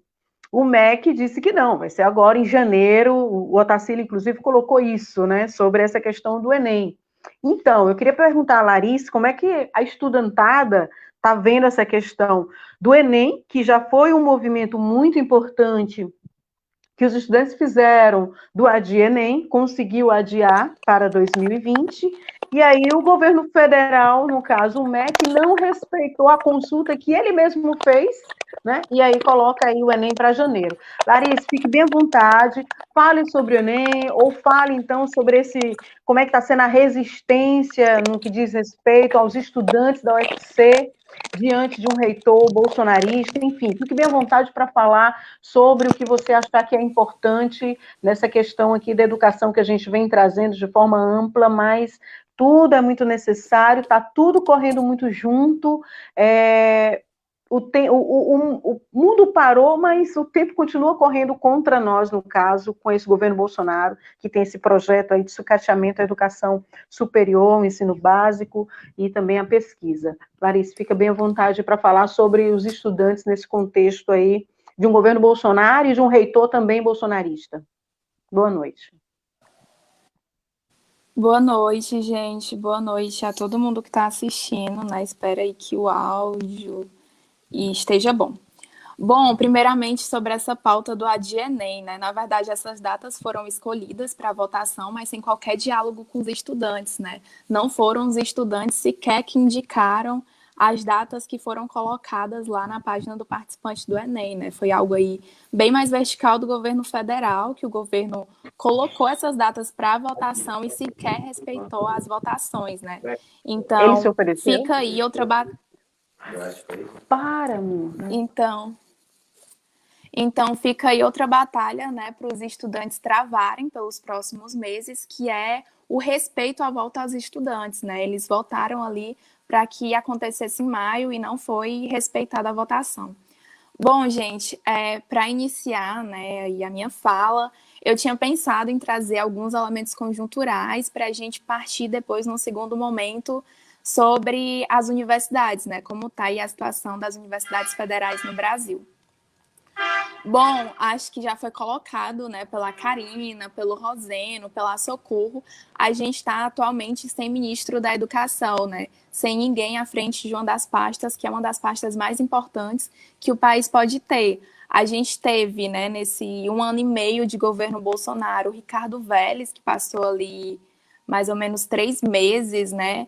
MEC disse que não, vai ser agora em janeiro. O Otacílio, inclusive, colocou isso, né, sobre essa questão do Enem. Então, eu queria perguntar a Larissa como é que a estudantada está vendo essa questão do Enem, que já foi um movimento muito importante que os estudantes fizeram do Adia Enem, conseguiu adiar para 2020, e aí o governo federal, no caso o MEC, não respeitou a consulta que ele mesmo fez, né? E aí coloca aí o Enem para janeiro. Larissa, fique bem à vontade, fale sobre o Enem, ou fale então sobre como é que está sendo a resistência no que diz respeito aos estudantes da UFC, diante de um reitor bolsonarista, enfim, fique bem à vontade para falar sobre o que você achar que é importante nessa questão aqui da educação que a gente vem trazendo de forma ampla, mas tudo é muito necessário, está tudo correndo muito junto, o mundo parou, mas o tempo continua correndo contra nós, no caso, com esse governo Bolsonaro, que tem esse projeto aí de sucateamento à educação superior, ao ensino básico e também à pesquisa. Larissa, fica bem à vontade para falar sobre os estudantes nesse contexto aí de um governo Bolsonaro e de um reitor também bolsonarista. Boa noite. Boa noite, gente. Boa noite a todo mundo que está assistindo, né? Espero aí que o áudio esteja bom. Bom, primeiramente sobre essa pauta do Adia Enem, né? Na verdade, essas datas foram escolhidas para votação, mas sem qualquer diálogo com os estudantes, né? Não foram os estudantes sequer que indicaram as datas que foram colocadas lá na página do participante do Enem, né? Foi algo aí bem mais vertical do governo federal, que o governo colocou essas datas para votação e sequer respeitou as votações, né? Então, ele se ofereceu? Fica aí outra Para, amor. Então, fica aí outra batalha, né, para os estudantes travarem pelos próximos meses, que é o respeito à volta aos estudantes, né? Eles votaram ali para que acontecesse em maio e não foi respeitada a votação. Bom, gente, para iniciar, né, a minha fala, eu tinha pensado em trazer alguns elementos conjunturais para a gente partir depois, num segundo momento, sobre as universidades, né, como está aí a situação das universidades federais no Brasil. Bom, acho que já foi colocado, né, pela Karina, pelo Roseno, pela Socorro, a gente está atualmente sem ministro da Educação, né, sem ninguém à frente de uma das pastas, que é uma das pastas mais importantes que o país pode ter. A gente teve, né, nesse 1 ano e meio de governo Bolsonaro, o Ricardo Vélez, que passou ali mais ou menos 3 meses, né,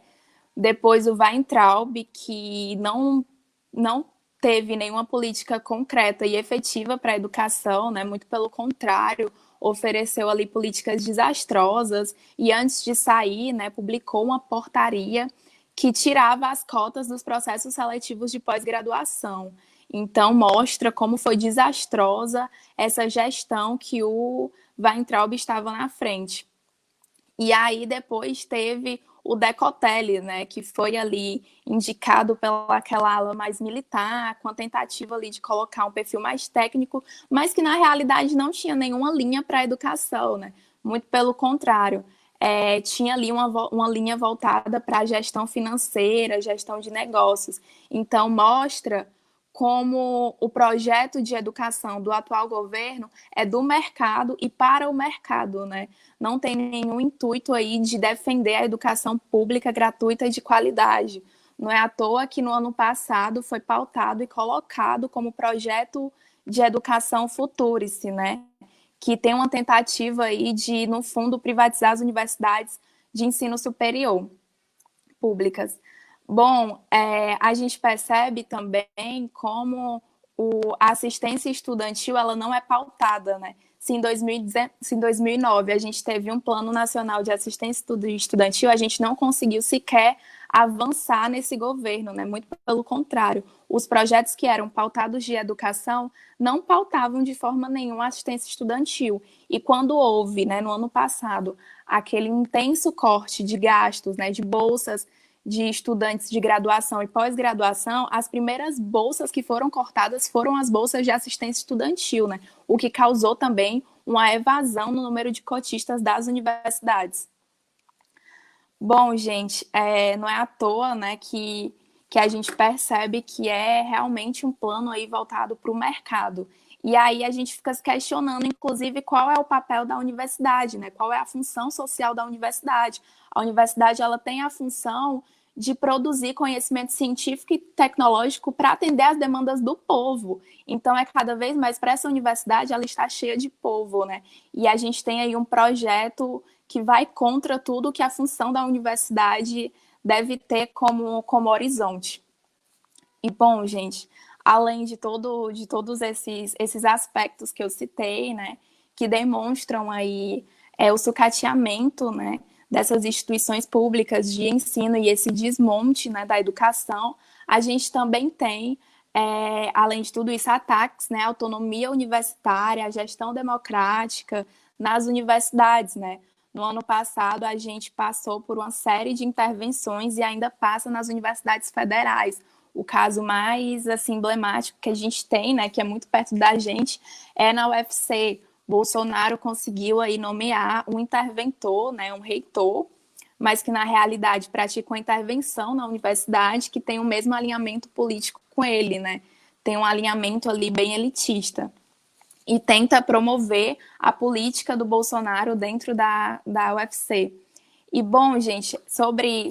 depois o Weintraub, que não teve nenhuma política concreta e efetiva para a educação, né? Muito pelo contrário, ofereceu ali políticas desastrosas e antes de sair, né, publicou uma portaria que tirava as cotas dos processos seletivos de pós-graduação. Então, mostra como foi desastrosa essa gestão que o Weintraub estava na frente. E aí depois teve o Decotelli, né, que foi ali indicado pelaquela ala mais militar, com a tentativa ali de colocar um perfil mais técnico, mas que na realidade não tinha nenhuma linha para a educação, né? Muito pelo contrário. Tinha ali uma linha voltada para a gestão financeira, gestão de negócios. Então, mostra como o projeto de educação do atual governo é do mercado e para o mercado, né? Não tem nenhum intuito aí de defender a educação pública gratuita e de qualidade. Não é à toa que no ano passado foi pautado e colocado como projeto de educação Futurice, né? Que tem uma tentativa aí de, no fundo, privatizar as universidades de ensino superior públicas. Bom, a gente percebe também como a assistência estudantil ela não é pautada, né? Se em 2009 a gente teve um Plano Nacional de Assistência Estudantil, a gente não conseguiu sequer avançar nesse governo, né? Muito pelo contrário. Os projetos que eram pautados de educação não pautavam de forma nenhuma a assistência estudantil. E quando houve, né, no ano passado, aquele intenso corte de gastos, né, de bolsas de estudantes de graduação e pós-graduação, as primeiras bolsas que foram cortadas foram as bolsas de assistência estudantil, né? O que causou também uma evasão no número de cotistas das universidades. Bom, gente, não é à toa, né, que a gente percebe que é realmente um plano aí voltado para o mercado. E aí a gente fica se questionando, inclusive, qual é o papel da universidade, né? Qual é a função social da universidade? A universidade ela tem a função de produzir conhecimento científico e tecnológico para atender às demandas do povo. Então, cada vez mais para essa universidade, ela está cheia de povo, né? E a gente tem aí um projeto que vai contra tudo que a função da universidade deve ter como horizonte. E, bom, gente, além de todos esses aspectos que eu citei, né, que demonstram aí o sucateamento, né, dessas instituições públicas de ensino e esse desmonte, né, da educação, a gente também tem, além de tudo isso, ataques, né, à autonomia universitária, à gestão democrática nas universidades, né. No ano passado, a gente passou por uma série de intervenções e ainda passa nas universidades federais. O caso mais assim, emblemático que a gente tem, né, que é muito perto da gente, é na UFC. Bolsonaro conseguiu aí nomear um interventor, né, um reitor, mas que na realidade pratica uma intervenção na universidade que tem o mesmo alinhamento político com ele, né? Tem um alinhamento ali bem elitista. E tenta promover a política do Bolsonaro dentro da UFC. E, bom, gente, sobre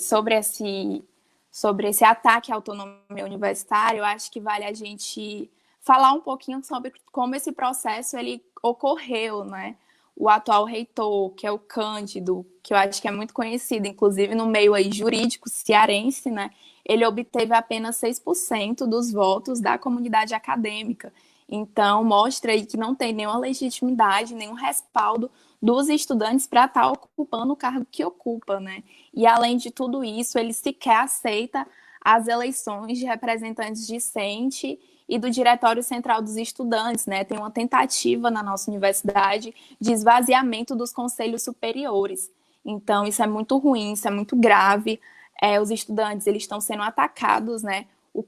esse ataque à autonomia universitária, eu acho que vale a gente falar um pouquinho sobre como esse processo ele ocorreu, né? O atual reitor, que é o Cândido, que eu acho que é muito conhecido, inclusive no meio aí jurídico cearense, né? Ele obteve apenas 6% dos votos da comunidade acadêmica. Então, mostra aí que não tem nenhuma legitimidade, nenhum respaldo dos estudantes para estar ocupando o cargo que ocupa, né? E, além de tudo isso, ele sequer aceita as eleições de representantes discentes e do Diretório Central dos Estudantes, né? Tem uma tentativa na nossa universidade de esvaziamento dos conselhos superiores. Então, isso é muito ruim, isso é muito grave. Os estudantes eles estão sendo atacados, né? O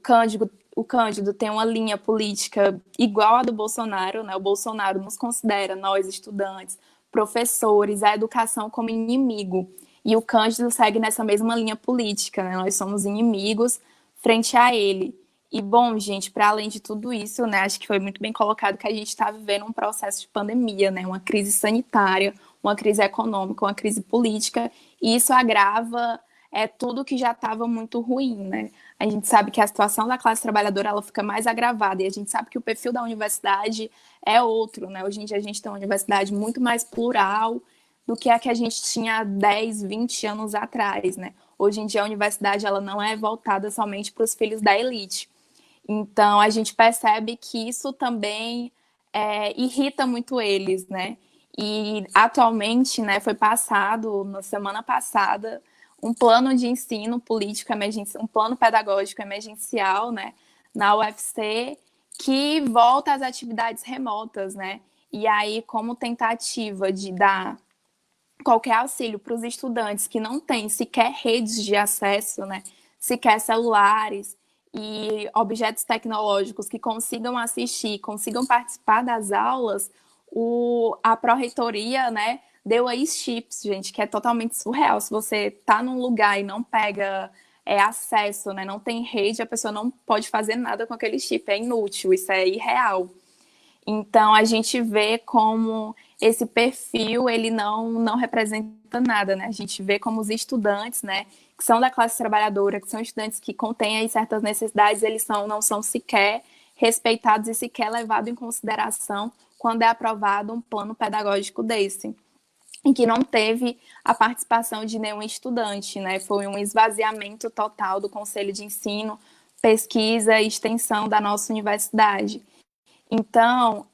Cândido tem uma linha política igual à do Bolsonaro, né? O Bolsonaro nos considera, nós estudantes, professores, a educação como inimigo. E o Cândido segue nessa mesma linha política, né? Nós somos inimigos frente a ele. E, bom, gente, para além de tudo isso, né, acho que foi muito bem colocado que a gente está vivendo um processo de pandemia, né? Uma crise sanitária, uma crise econômica, uma crise política, e isso agrava tudo que já estava muito ruim, né? A gente sabe que a situação da classe trabalhadora ela fica mais agravada, e a gente sabe que o perfil da universidade é outro, né? Hoje em dia a gente tem uma universidade muito mais plural do que a que a gente tinha há 10, 20 anos atrás, né? Hoje em dia a universidade ela não é voltada somente para os filhos da elite. Então a gente percebe que isso também irrita muito eles, né? E atualmente, né, foi passado, na semana passada, um plano de ensino político emergencial, um plano pedagógico emergencial, né, na UFC, que volta às atividades remotas, né? E aí, como tentativa de dar qualquer auxílio para os estudantes que não têm sequer redes de acesso, né, sequer celulares e objetos tecnológicos que consigam assistir, consigam participar das aulas, a pró-reitoria, né, deu aí chips, gente, que é totalmente surreal. Se você está num lugar e não pega acesso, né, não tem rede, a pessoa não pode fazer nada com aquele chip, é inútil, isso é irreal. Então, a gente vê como esse perfil, ele não representa nada, né? A gente vê como os estudantes, né, que são da classe trabalhadora, que são estudantes que contêm aí certas necessidades, eles não são sequer respeitados e sequer levados em consideração quando é aprovado um plano pedagógico desse, em que não teve a participação de nenhum estudante, né? Foi um esvaziamento total do Conselho de Ensino, Pesquisa e Extensão da nossa universidade. Então,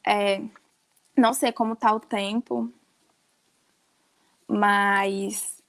não sei como está o tempo, mas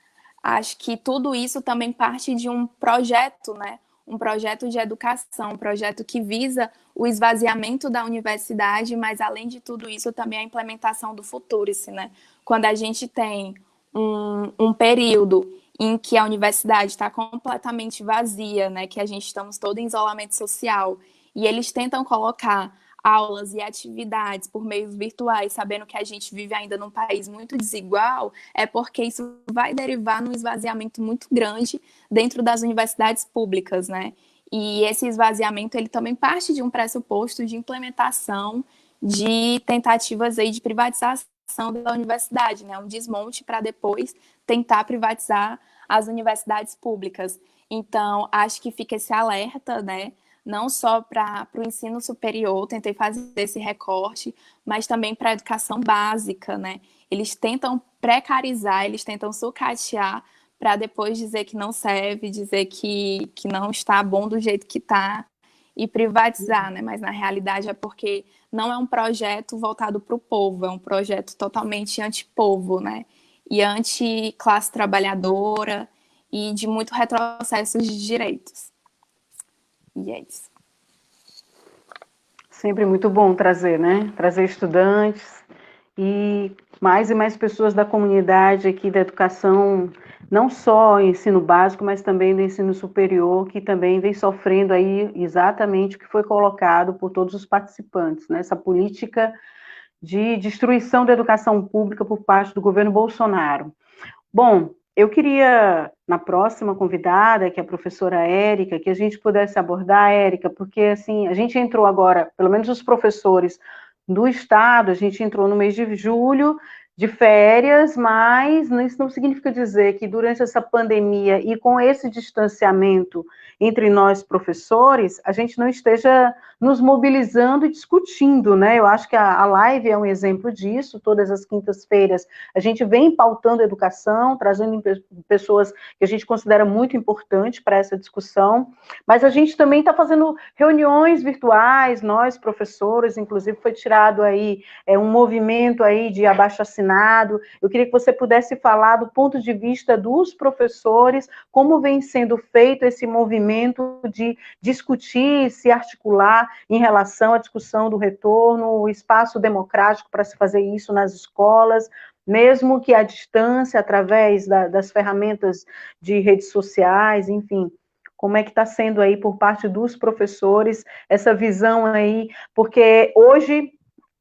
acho que tudo isso também parte de um projeto, né? Um projeto de educação, um projeto que visa o esvaziamento da universidade, mas além de tudo isso também a implementação do Futurice, né? Quando a gente tem um período em que a universidade está completamente vazia, né? Que a gente estamos todos em isolamento social e eles tentam colocar aulas e atividades por meios virtuais, sabendo que a gente vive ainda num país muito desigual, é porque isso vai derivar num esvaziamento muito grande dentro das universidades públicas, né? E esse esvaziamento, ele também parte de um pressuposto de implementação de tentativas aí de privatização da universidade, né? Um desmonte para depois tentar privatizar as universidades públicas. Então, acho que fica esse alerta, né? Não só para o ensino superior, tentei fazer esse recorte, mas também para a educação básica, né? Eles tentam precarizar, eles tentam sucatear para depois dizer que não serve, dizer que não está bom do jeito que está e privatizar, né? Mas na realidade é porque não é um projeto voltado para o povo, é um projeto totalmente anti-povo, né? E anti-classe trabalhadora e de muito retrocesso de direitos. E é isso. Sempre muito bom trazer, né? Trazer estudantes e mais pessoas da comunidade aqui da educação, não só ensino básico, mas também do ensino superior, que também vem sofrendo aí exatamente o que foi colocado por todos os participantes, né? Essa política de destruição da educação pública por parte do governo Bolsonaro. Bom, eu queria, na próxima convidada, que é a professora Érica, que a gente pudesse abordar, Érica, porque, assim, a gente entrou agora, pelo menos os professores do Estado, a gente entrou no mês de julho, de férias, mas isso não significa dizer que durante essa pandemia e com esse distanciamento entre nós professores, a gente não esteja nos mobilizando e discutindo, né? Eu acho que a live é um exemplo disso, todas as quintas-feiras a gente vem pautando a educação, trazendo pessoas que a gente considera muito importante para essa discussão, mas a gente também está fazendo reuniões virtuais, nós professores, inclusive foi tirado aí um movimento aí de abaixo-assinado. Eu queria que você pudesse falar do ponto de vista dos professores, como vem sendo feito esse movimento de discutir, se articular em relação à discussão do retorno, o espaço democrático para se fazer isso nas escolas, mesmo que à distância, através das ferramentas de redes sociais, enfim. Como é que está sendo aí por parte dos professores essa visão aí? Porque hoje,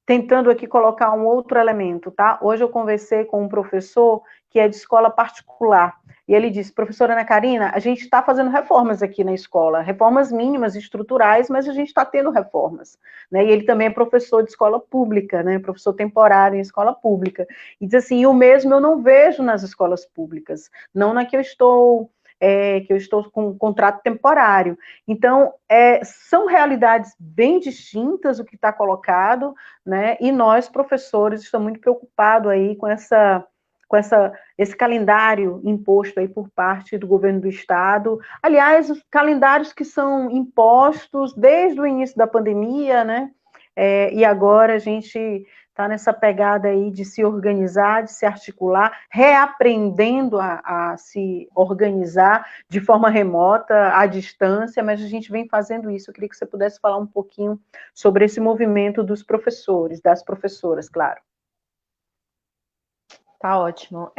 tentando aqui colocar um outro elemento, tá? Hoje eu conversei com um professor que é de escola particular, e ele disse, professora Ana Karina, a gente está fazendo reformas aqui na escola, reformas mínimas, estruturais, mas a gente está tendo reformas, né? E ele também é professor de escola pública, né? Professor temporário em escola pública. E diz assim, e o mesmo eu não vejo nas escolas públicas, não na que eu estou com um contrato temporário. Então, são realidades bem distintas o que está colocado, né? E nós, professores, estamos muito preocupados aí com esse calendário imposto aí por parte do governo do Estado. Aliás, os calendários que são impostos desde o início da pandemia, né? E agora a gente está nessa pegada aí de se organizar, de se articular, reaprendendo a se organizar de forma remota, à distância, mas a gente vem fazendo isso. Eu queria que você pudesse falar um pouquinho sobre esse movimento dos professores, das professoras, claro. Tá ótimo.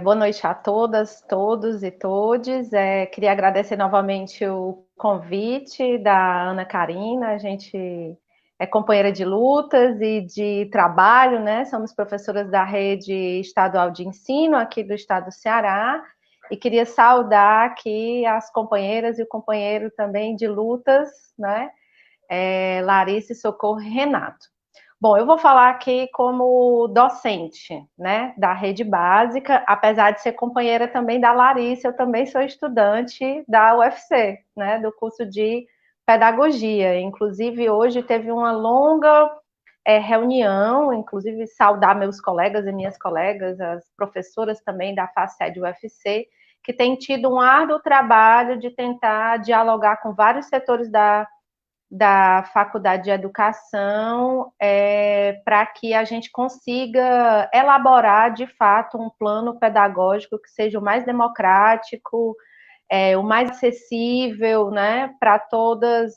Boa noite a todas, todos e todes. Queria agradecer novamente o convite da Ana Karina. A gente é companheira de lutas e de trabalho, né? Somos professoras da Rede Estadual de Ensino aqui do estado do Ceará. E queria saudar aqui as companheiras e o companheiro também de lutas, né? Larissa e Socorro Renato. Bom, eu vou falar aqui como docente, né, da rede básica, apesar de ser companheira também da Larissa, eu também sou estudante da UFC, né, do curso de pedagogia. Inclusive, hoje teve uma longa reunião, inclusive saudar meus colegas e minhas colegas, as professoras também da FACED UFC, que têm tido um árduo trabalho de tentar dialogar com vários setores da Faculdade de Educação para que a gente consiga elaborar, de fato, um plano pedagógico que seja o mais democrático, o mais acessível, né, para todas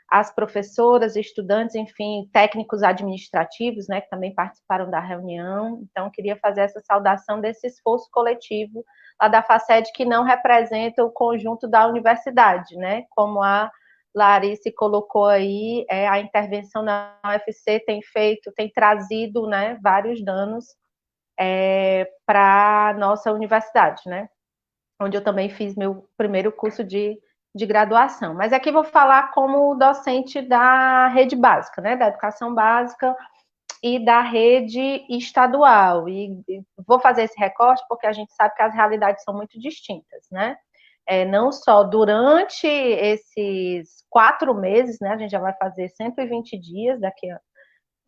as professoras, estudantes, enfim, técnicos administrativos, né, que também participaram da reunião. Então, queria fazer essa saudação desse esforço coletivo lá da FACED, que não representa o conjunto da universidade, né, como a Larissa colocou aí, a intervenção na UFC tem trazido, né, vários danos para a nossa universidade, né, onde eu também fiz meu primeiro curso de graduação. Mas aqui vou falar como docente da rede básica, né, da educação básica e da rede estadual. E vou fazer esse recorte porque a gente sabe que as realidades são muito distintas, né? Não só durante esses 4 meses, né? A gente já vai fazer 120 dias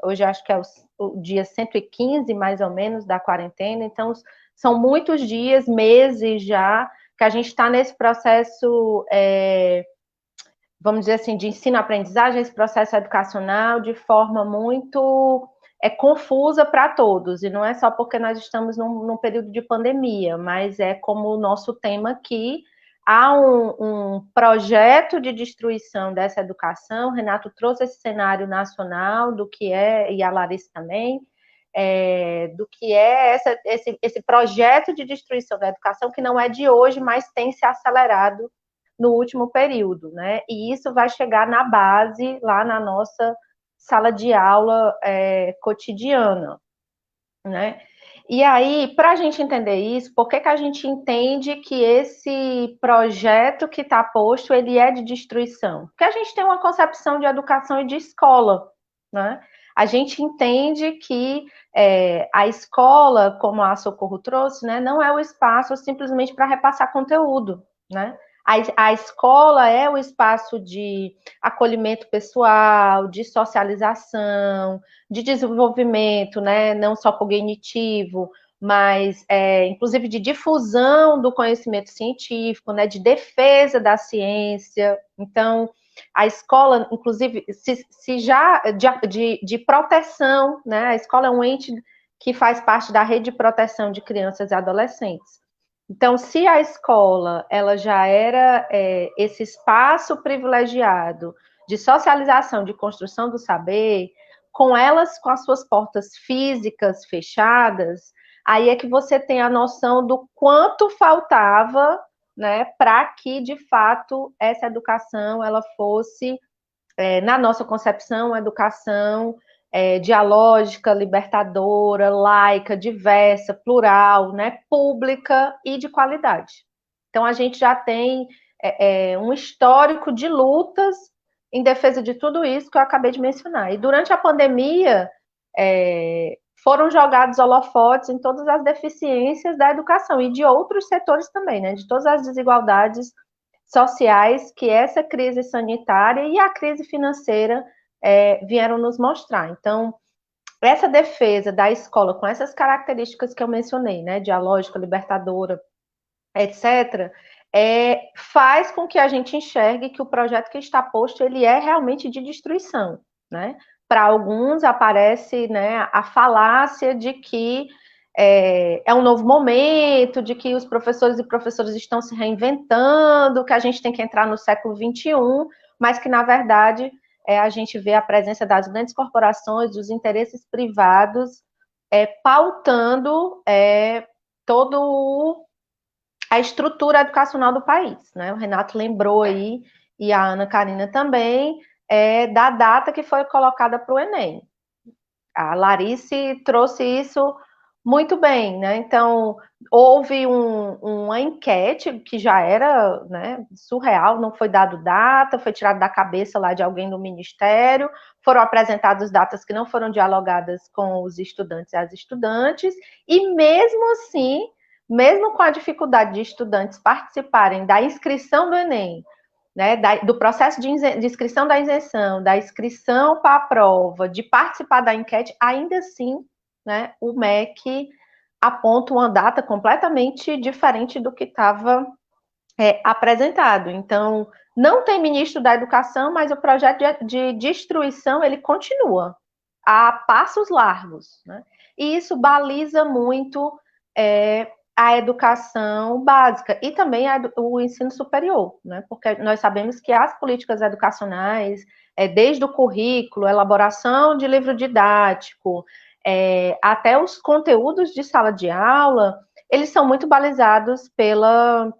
hoje acho que é o dia 115, mais ou menos, da quarentena. Então, são muitos dias, meses já, que a gente está nesse processo, vamos dizer assim, de ensino-aprendizagem, esse processo educacional, de forma muito confusa para todos. E não é só porque nós estamos num período de pandemia, mas é como o nosso tema aqui. Há um projeto de destruição dessa educação. O Renato trouxe esse cenário nacional do que e a Larissa também, do que esse projeto de destruição da educação, que não é de hoje, mas tem se acelerado no último período, né? E isso vai chegar na base, lá na nossa sala de aula cotidiana, né? E aí, para a gente entender isso, por que a gente entende que esse projeto que está posto, ele é de destruição? Porque a gente tem uma concepção de educação e de escola, né? A gente entende que a escola, como a Socorro trouxe, né, não é o espaço simplesmente para repassar conteúdo, né? A escola é o espaço de acolhimento pessoal, de socialização, de desenvolvimento, né, não só cognitivo, mas inclusive de difusão do conhecimento científico, né, de defesa da ciência. Então, a escola, inclusive, se já de proteção, né, a escola é um ente que faz parte da rede de proteção de crianças e adolescentes. Então, se a escola ela já era esse espaço privilegiado de socialização, de construção do saber, com as suas portas físicas fechadas, aí é que você tem a noção do quanto faltava, né, para que, de fato, essa educação ela fosse, na nossa concepção, uma educação dialógica, libertadora, laica, diversa, plural, né, pública e de qualidade. Então, a gente já tem um histórico de lutas em defesa de tudo isso que eu acabei de mencionar. E durante a pandemia, foram jogados holofotes em todas as deficiências da educação e de outros setores também, né, de todas as desigualdades sociais que essa crise sanitária e a crise financeira vieram nos mostrar. Então, essa defesa da escola com essas características que eu mencionei, né, dialógica, libertadora, etc., faz com que a gente enxergue que o projeto que está posto, ele é realmente de destruição, né? Para alguns aparece, né, a falácia de que é um novo momento, de que os professores e professoras estão se reinventando, que a gente tem que entrar no século XXI, mas que, na verdade, a gente vê a presença das grandes corporações, dos interesses privados pautando todo a estrutura educacional do país, né? O Renato lembrou aí, e a Ana Karina também, da data que foi colocada para o Enem. A Larice trouxe isso muito bem, né? Então, houve uma enquete que já era, né, surreal, não foi dado data, foi tirado da cabeça lá de alguém do Ministério, foram apresentadas datas que não foram dialogadas com os estudantes e as estudantes, e mesmo assim, mesmo com a dificuldade de estudantes participarem da inscrição do Enem, né, do processo de inscrição da isenção, da inscrição para a prova, de participar da enquete, ainda assim, né, o MEC aponta uma data completamente diferente do que estava apresentado. Então, não tem ministro da Educação, mas o projeto de destruição, ele continua a passos largos, né? E isso baliza muito a educação básica e também o ensino superior, né? Porque nós sabemos que as políticas educacionais, desde o currículo, elaboração de livro didático, até os conteúdos de sala de aula, eles são muito balizados pelo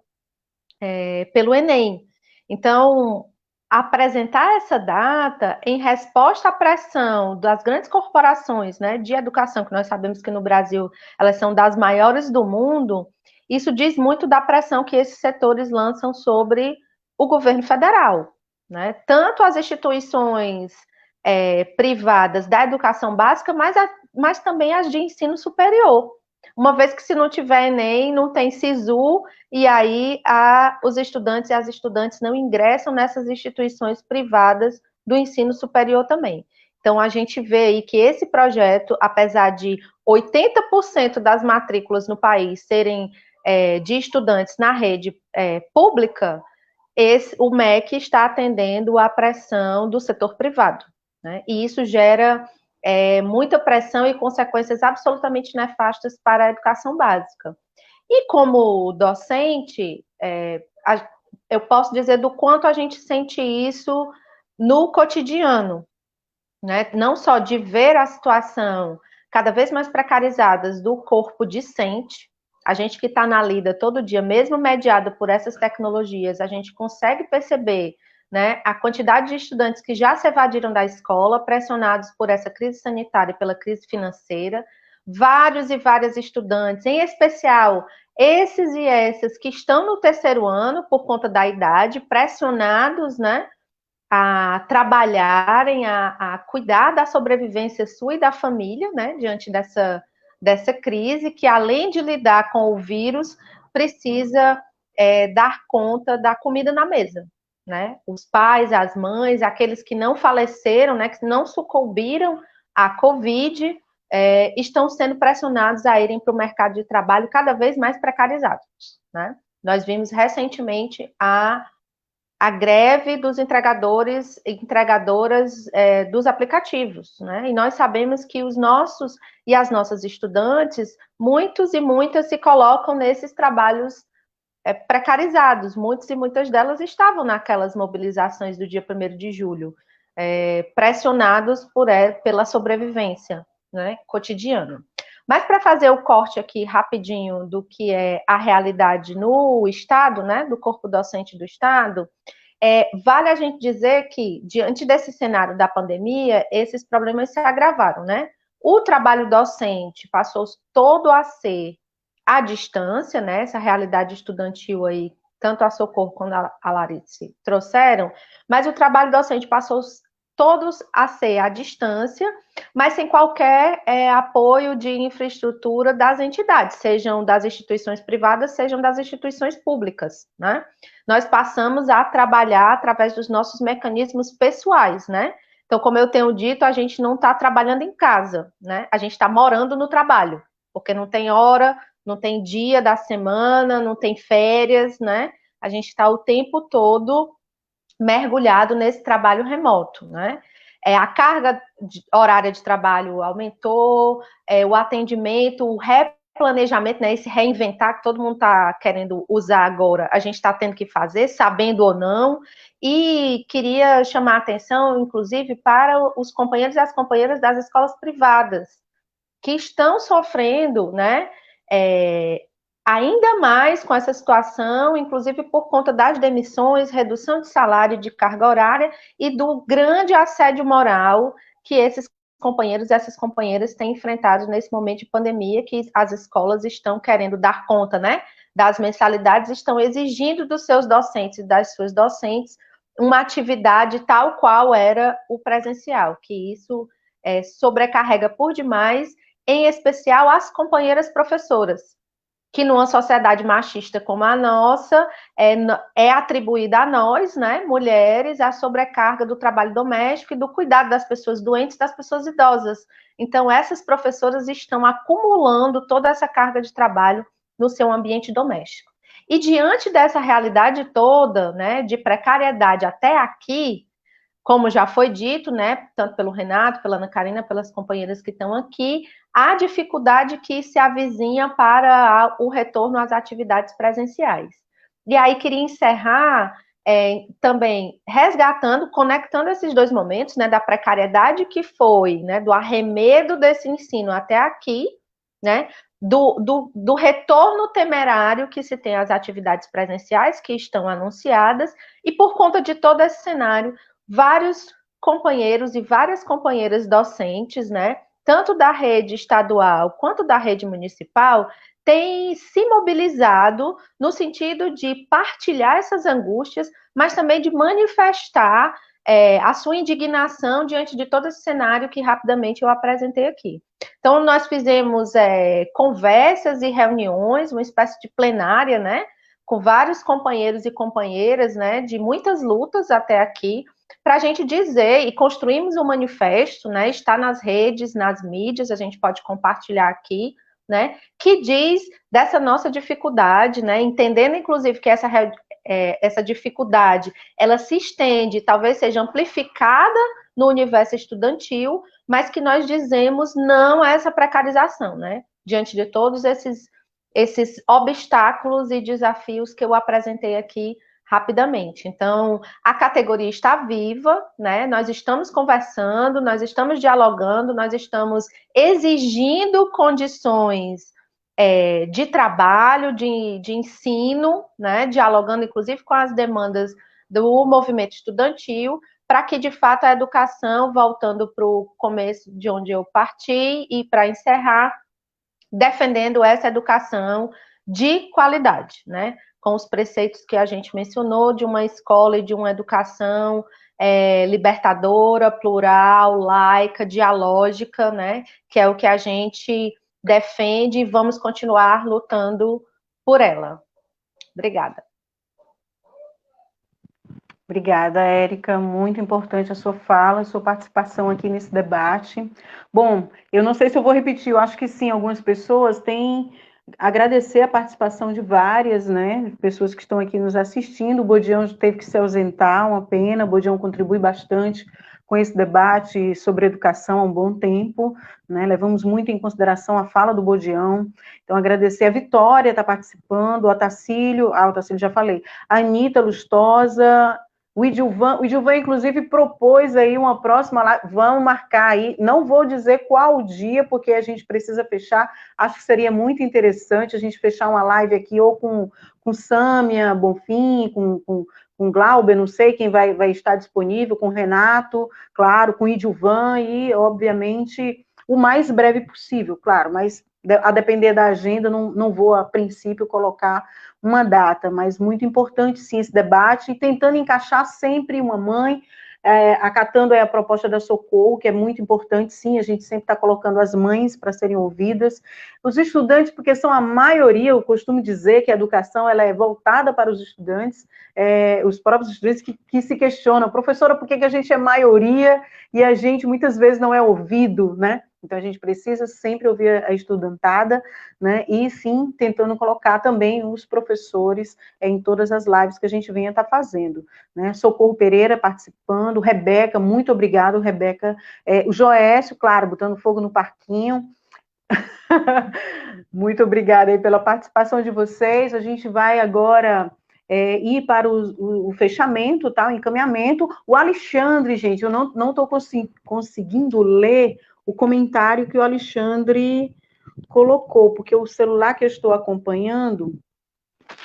Enem. Então, apresentar essa data em resposta à pressão das grandes corporações, né, de educação, que nós sabemos que no Brasil elas são das maiores do mundo, isso diz muito da pressão que esses setores lançam sobre o governo federal, né? Tanto as instituições privadas da educação básica, mas também as de ensino superior. Uma vez que se não tiver Enem, não tem SISU, e aí os estudantes e as estudantes não ingressam nessas instituições privadas do ensino superior também. Então, a gente vê aí que esse projeto, apesar de 80% das matrículas no país serem de estudantes na rede pública, o MEC está atendendo à pressão do setor privado, né? E isso gera muita pressão e consequências absolutamente nefastas para a educação básica. E como docente, eu posso dizer do quanto a gente sente isso no cotidiano, né? Não só de ver a situação cada vez mais precarizada do corpo discente, a gente que está na lida todo dia, mesmo mediada por essas tecnologias, a gente consegue perceber, né, a quantidade de estudantes que já se evadiram da escola, pressionados por essa crise sanitária e pela crise financeira, vários e várias estudantes, em especial esses e essas que estão no terceiro ano por conta da idade, pressionados, né, a trabalharem, a cuidar da sobrevivência sua e da família, né, diante dessa crise, que além de lidar com o vírus, precisa dar conta da comida na mesa, né? Os pais, as mães, aqueles que não faleceram, né, que não sucumbiram à Covid, estão sendo pressionados a irem para o mercado de trabalho cada vez mais precarizados, né? Nós vimos recentemente a greve dos entregadores e entregadoras dos aplicativos, né? E nós sabemos que os nossos e as nossas estudantes, muitos e muitas se colocam nesses trabalhos precarizados. Muitos e muitas delas estavam naquelas mobilizações do dia 1º de julho, pressionados pela sobrevivência, né, cotidiana. Mas para fazer o corte aqui rapidinho do que é a realidade no Estado, né, do corpo docente do Estado, vale a gente dizer que, diante desse cenário da pandemia, esses problemas se agravaram, né? O trabalho docente passou todo a ser à distância, né? Essa realidade estudantil aí, tanto a Socorro quanto a Larice trouxeram, mas o trabalho docente passou todos a ser à distância, mas sem qualquer apoio de infraestrutura das entidades, sejam das instituições privadas, sejam das instituições públicas, né? Nós passamos a trabalhar através dos nossos mecanismos pessoais, né? Então, como eu tenho dito, a gente não está trabalhando em casa, né? A gente está morando no trabalho, porque não tem hora, não tem dia da semana, não tem férias, né? A gente está o tempo todo mergulhado nesse trabalho remoto, né? A carga horária de trabalho aumentou, o atendimento, o replanejamento, né, esse reinventar que todo mundo está querendo usar agora, a gente está tendo que fazer, sabendo ou não, e queria chamar a atenção, inclusive, para os companheiros e as companheiras das escolas privadas, que estão sofrendo, né, ainda mais com essa situação, inclusive por conta das demissões, redução de salário, de carga horária e do grande assédio moral que esses companheiros e essas companheiras têm enfrentado nesse momento de pandemia, que as escolas estão querendo dar conta, né, das mensalidades, estão exigindo dos seus docentes e das suas docentes uma atividade tal qual era o presencial, que isso sobrecarrega por demais, em especial as companheiras professoras, que numa sociedade machista como a nossa, é atribuída a nós, né, mulheres, a sobrecarga do trabalho doméstico e do cuidado das pessoas doentes, das pessoas idosas. Então, essas professoras estão acumulando toda essa carga de trabalho no seu ambiente doméstico. E diante dessa realidade toda, né, de precariedade até aqui, como já foi dito, né, tanto pelo Renato, pela Ana Karina, pelas companheiras que estão aqui, a dificuldade que se avizinha para o retorno às atividades presenciais. E aí queria encerrar também resgatando, conectando esses dois momentos, né, da precariedade que foi, né, do arremedo desse ensino até aqui, né, do retorno temerário que se tem às atividades presenciais que estão anunciadas, e por conta de todo esse cenário, vários companheiros e várias companheiras docentes, né, tanto da rede estadual quanto da rede municipal, têm se mobilizado no sentido de partilhar essas angústias, mas também de manifestar a sua indignação diante de todo esse cenário que rapidamente eu apresentei aqui. Então, nós fizemos conversas e reuniões, uma espécie de plenária, né, com vários companheiros e companheiras, né, de muitas lutas até aqui, para a gente dizer, e construímos um manifesto, né, está nas redes, nas mídias, a gente pode compartilhar aqui, né, que diz dessa nossa dificuldade, né, entendendo, inclusive, que essa dificuldade, ela se estende, talvez seja amplificada no universo estudantil, mas que nós dizemos não a essa precarização, né, diante de todos esses obstáculos e desafios que eu apresentei aqui rapidamente. Então, a categoria está viva, né? Nós estamos conversando, nós estamos dialogando, nós estamos exigindo condições de trabalho, de ensino, né? Dialogando, inclusive, com as demandas do movimento estudantil, para que, de fato, a educação, voltando para o começo de onde eu parti e para encerrar, defendendo essa educação de qualidade, né? Com os preceitos que a gente mencionou, de uma escola e de uma educação libertadora, plural, laica, dialógica, né? Que é o que a gente defende e vamos continuar lutando por ela. Obrigada. Obrigada, Érica. Muito importante a sua fala, a sua participação aqui nesse debate. Bom, eu não sei se eu vou repetir, eu acho que sim, algumas pessoas têm agradecer a participação de várias, né, pessoas que estão aqui nos assistindo. O Bodião teve que se ausentar, uma pena. O Bodião contribui bastante com esse debate sobre educação há um bom tempo, né, levamos muito em consideração a fala do Bodião. Então, agradecer a Vitória, está participando, o Otacílio já falei, a Anitta Lustosa, o Idilvan, inclusive, propôs aí uma próxima live, vamos marcar aí, não vou dizer qual o dia, porque a gente precisa fechar, acho que seria muito interessante a gente fechar uma live aqui, ou com Sâmia Bonfim, com Glauber, não sei quem vai estar disponível, com Renato, claro, com Idilvan, e, obviamente, o mais breve possível, claro, mas a depender da agenda, não vou, a princípio, colocar uma data, mas muito importante, sim, esse debate, e tentando encaixar sempre uma mãe, acatando aí a proposta da Socorro, que é muito importante, sim, a gente sempre está colocando as mães para serem ouvidas, os estudantes, porque são a maioria, eu costumo dizer que a educação ela é voltada para os estudantes, os próprios estudantes que se questionam, professora, por que a gente é maioria e a gente muitas vezes não é ouvido, né? Então, a gente precisa sempre ouvir a estudantada, né, e sim, tentando colocar também os professores em todas as lives que a gente venha estar fazendo, né. Socorro Pereira participando, Rebeca, muito obrigado, Rebeca, o Joécio, claro, botando fogo no parquinho, muito obrigada aí pela participação de vocês. A gente vai agora ir para o fechamento, tá, o encaminhamento. O Alexandre, gente, eu não estou conseguindo ler o comentário que o Alexandre colocou, porque o celular que eu estou acompanhando,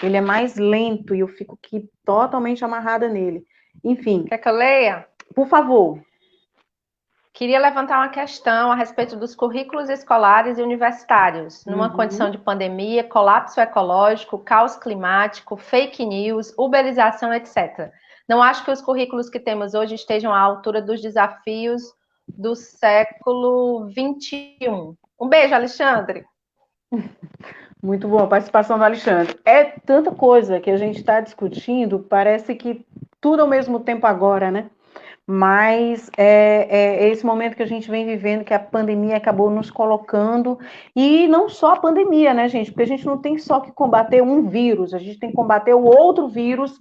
ele é mais lento e eu fico aqui totalmente amarrada nele. Enfim. Quer que eu leia? Por favor. Queria levantar uma questão a respeito dos currículos escolares e universitários, numa condição de pandemia, colapso ecológico, caos climático, fake news, uberização, etc. Não acho que os currículos que temos hoje estejam à altura dos desafios do século XXI. Um beijo, Alexandre. Muito boa a participação do Alexandre. É tanta coisa que a gente está discutindo, parece que tudo ao mesmo tempo agora, né? Mas é esse momento que a gente vem vivendo, que a pandemia acabou nos colocando, e não só a pandemia, né, gente? Porque a gente não tem só que combater um vírus, a gente tem que combater o outro vírus,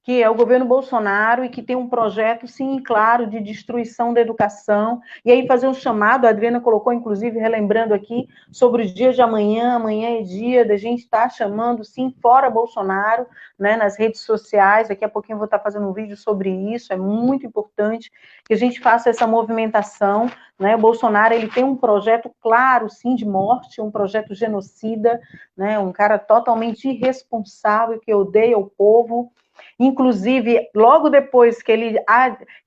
que é o governo Bolsonaro, e que tem um projeto, sim, claro, de destruição da educação. E aí fazer um chamado, a Adriana colocou, inclusive, relembrando aqui, sobre os dias de amanhã. Amanhã é dia da gente estar chamando, sim, fora Bolsonaro, né, nas redes sociais. Daqui a pouquinho eu vou estar fazendo um vídeo sobre isso. É muito importante que a gente faça essa movimentação, né? O Bolsonaro, ele tem um projeto claro, sim, de morte, um projeto genocida, né? Um cara totalmente irresponsável, que odeia o povo. Inclusive, logo depois que ele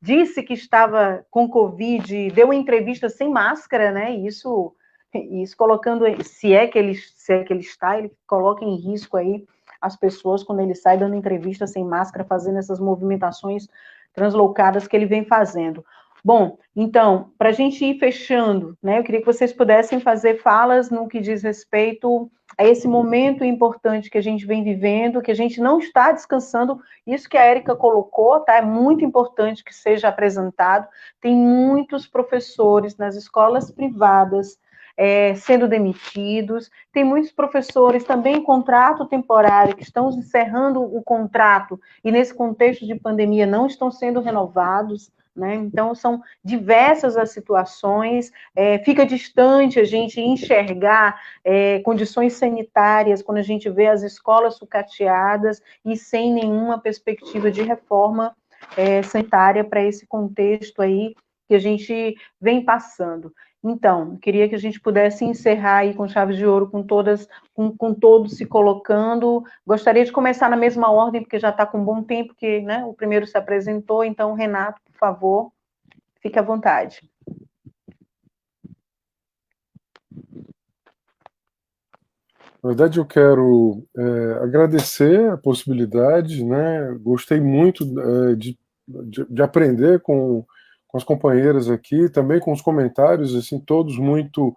disse que estava com Covid, deu uma entrevista sem máscara, né? Isso colocando, se é que ele está, ele coloca em risco aí as pessoas quando ele sai dando entrevista sem máscara, fazendo essas movimentações translocadas que ele vem fazendo. Bom, então, para a gente ir fechando, né, eu queria que vocês pudessem fazer falas no que diz respeito a esse momento importante que a gente vem vivendo, que a gente não está descansando. Isso que a Érica colocou, tá? É muito importante que seja apresentado. Tem muitos professores nas escolas privadas sendo demitidos, tem muitos professores também em contrato temporário que estão encerrando o contrato e nesse contexto de pandemia não estão sendo renovados, né? Então são diversas as situações, fica distante a gente enxergar condições sanitárias quando a gente vê as escolas sucateadas e sem nenhuma perspectiva de reforma sanitária para esse contexto aí que a gente vem passando. Então, queria que a gente pudesse encerrar aí com chaves de ouro, com todos se colocando. Gostaria de começar na mesma ordem, porque já está com um bom tempo que, né, o primeiro se apresentou. Então, Renato, por favor, fique à vontade. Na verdade, eu quero agradecer a possibilidade, né? Gostei muito de aprender com as companheiras aqui, também com os comentários, assim, todos muito,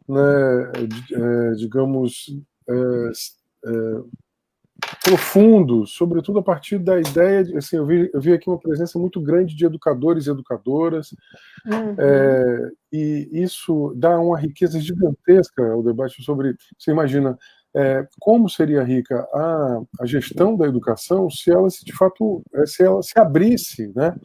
né, digamos, profundos, sobretudo a partir da ideia de, assim, eu vi aqui uma presença muito grande de educadores e educadoras, e isso dá uma riqueza gigantesca ao debate sobre, você imagina, como seria rica a gestão da educação se ela de fato se ela se abrisse, né,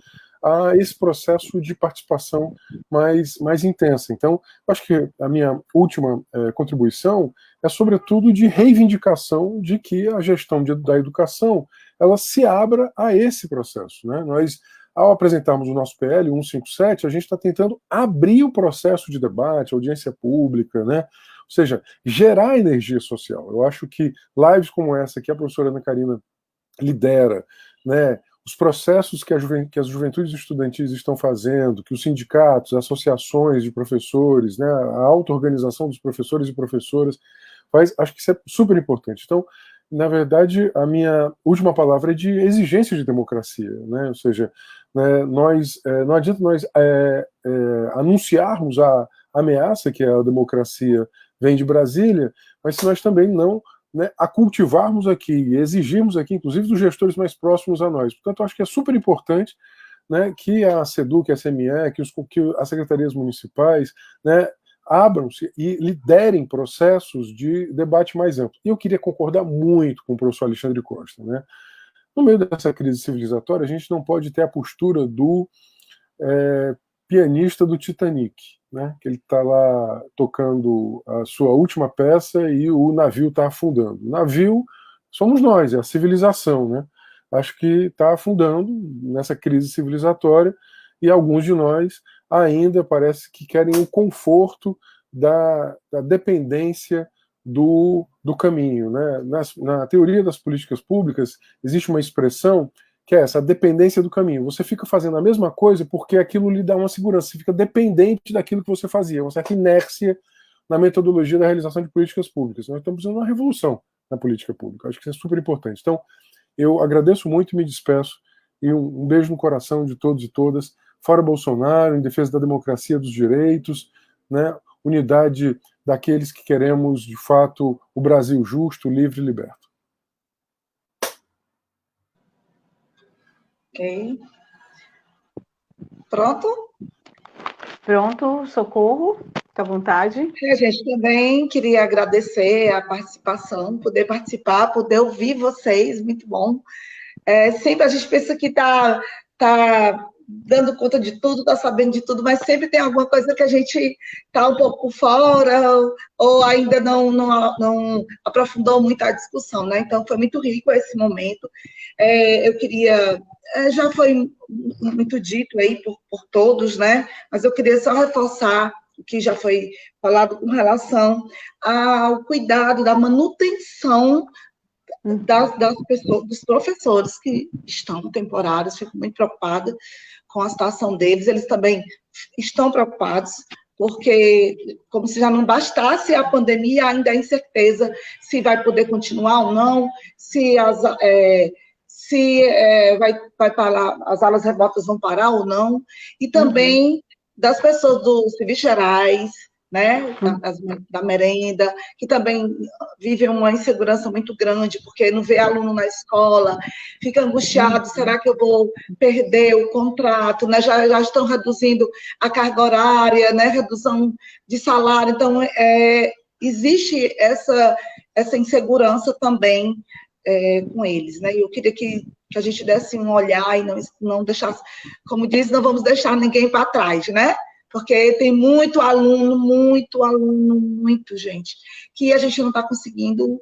a esse processo de participação mais intensa. Então, acho que a minha última contribuição é sobretudo de reivindicação de que a gestão da educação ela se abra a esse processo, né? Nós, ao apresentarmos o nosso PL 157, a gente está tentando abrir o processo de debate, audiência pública, né? Ou seja, gerar energia social. Eu acho que lives como essa que a professora Ana Karina lidera, né, os processos que as juventudes estudantis estão fazendo, que os sindicatos, associações de professores, né, a auto-organização dos professores e professoras faz, acho que isso é super importante. Então, na verdade, a minha última palavra é de exigência de democracia, né? Ou seja, né, não adianta nós anunciarmos a ameaça que a democracia vem de Brasília, mas se nós também não, né, a cultivarmos aqui e exigirmos aqui, inclusive dos gestores mais próximos a nós. Portanto, eu acho que é super importante, né, que a SEDUC, a SME, que as secretarias municipais, né, abram-se e liderem processos de debate mais amplo. E eu queria concordar muito com o professor Alexandre Costa, né? No meio dessa crise civilizatória, a gente não pode ter a postura do pianista do Titanic, né? Que ele está lá tocando a sua última peça e o navio está afundando. O navio somos nós, é a civilização, né? Acho que está afundando nessa crise civilizatória e alguns de nós ainda parece que querem o conforto da dependência do caminho, né? Na teoria das políticas públicas, existe uma expressão que é essa, a dependência do caminho. Você fica fazendo a mesma coisa porque aquilo lhe dá uma segurança, você fica dependente daquilo que você fazia, uma certa inércia na metodologia da realização de políticas públicas. Nós estamos fazendo uma revolução na política pública, acho que isso é super importante. Então, eu agradeço muito e me despeço, e um beijo no coração de todos e todas, fora Bolsonaro, em defesa da democracia, dos direitos, né? Unidade daqueles que queremos, de fato, o Brasil justo, livre e liberto. Ok. Pronto? Pronto, Socorro, fica à vontade. A gente também queria agradecer a participação, poder participar, poder ouvir vocês, muito bom. Sempre a gente pensa que está dando conta de tudo, está sabendo de tudo, mas sempre tem alguma coisa que a gente está um pouco fora, ou ainda não aprofundou muito a discussão, né? Então, foi muito rico esse momento. Eu queria... já foi muito dito aí por todos, né? Mas eu queria só reforçar o que já foi falado com relação ao cuidado da manutenção das pessoas, dos professores que estão temporários. Fico muito preocupada com a situação deles. Eles também estão preocupados, porque, como se já não bastasse a pandemia, ainda há incerteza se vai poder continuar ou não, se vai parar, as aulas remotas vão parar ou não, e também das pessoas dos serviços gerais, né, da merenda, que também vivem uma insegurança muito grande, porque não vê aluno na escola, fica angustiado, será que eu vou perder o contrato, né, já estão reduzindo a carga horária, né, redução de salário, então existe essa insegurança também com eles, né, e eu queria que a gente desse um olhar e não deixasse, como diz, não vamos deixar ninguém para trás, né, porque tem muito aluno, gente, que a gente não está conseguindo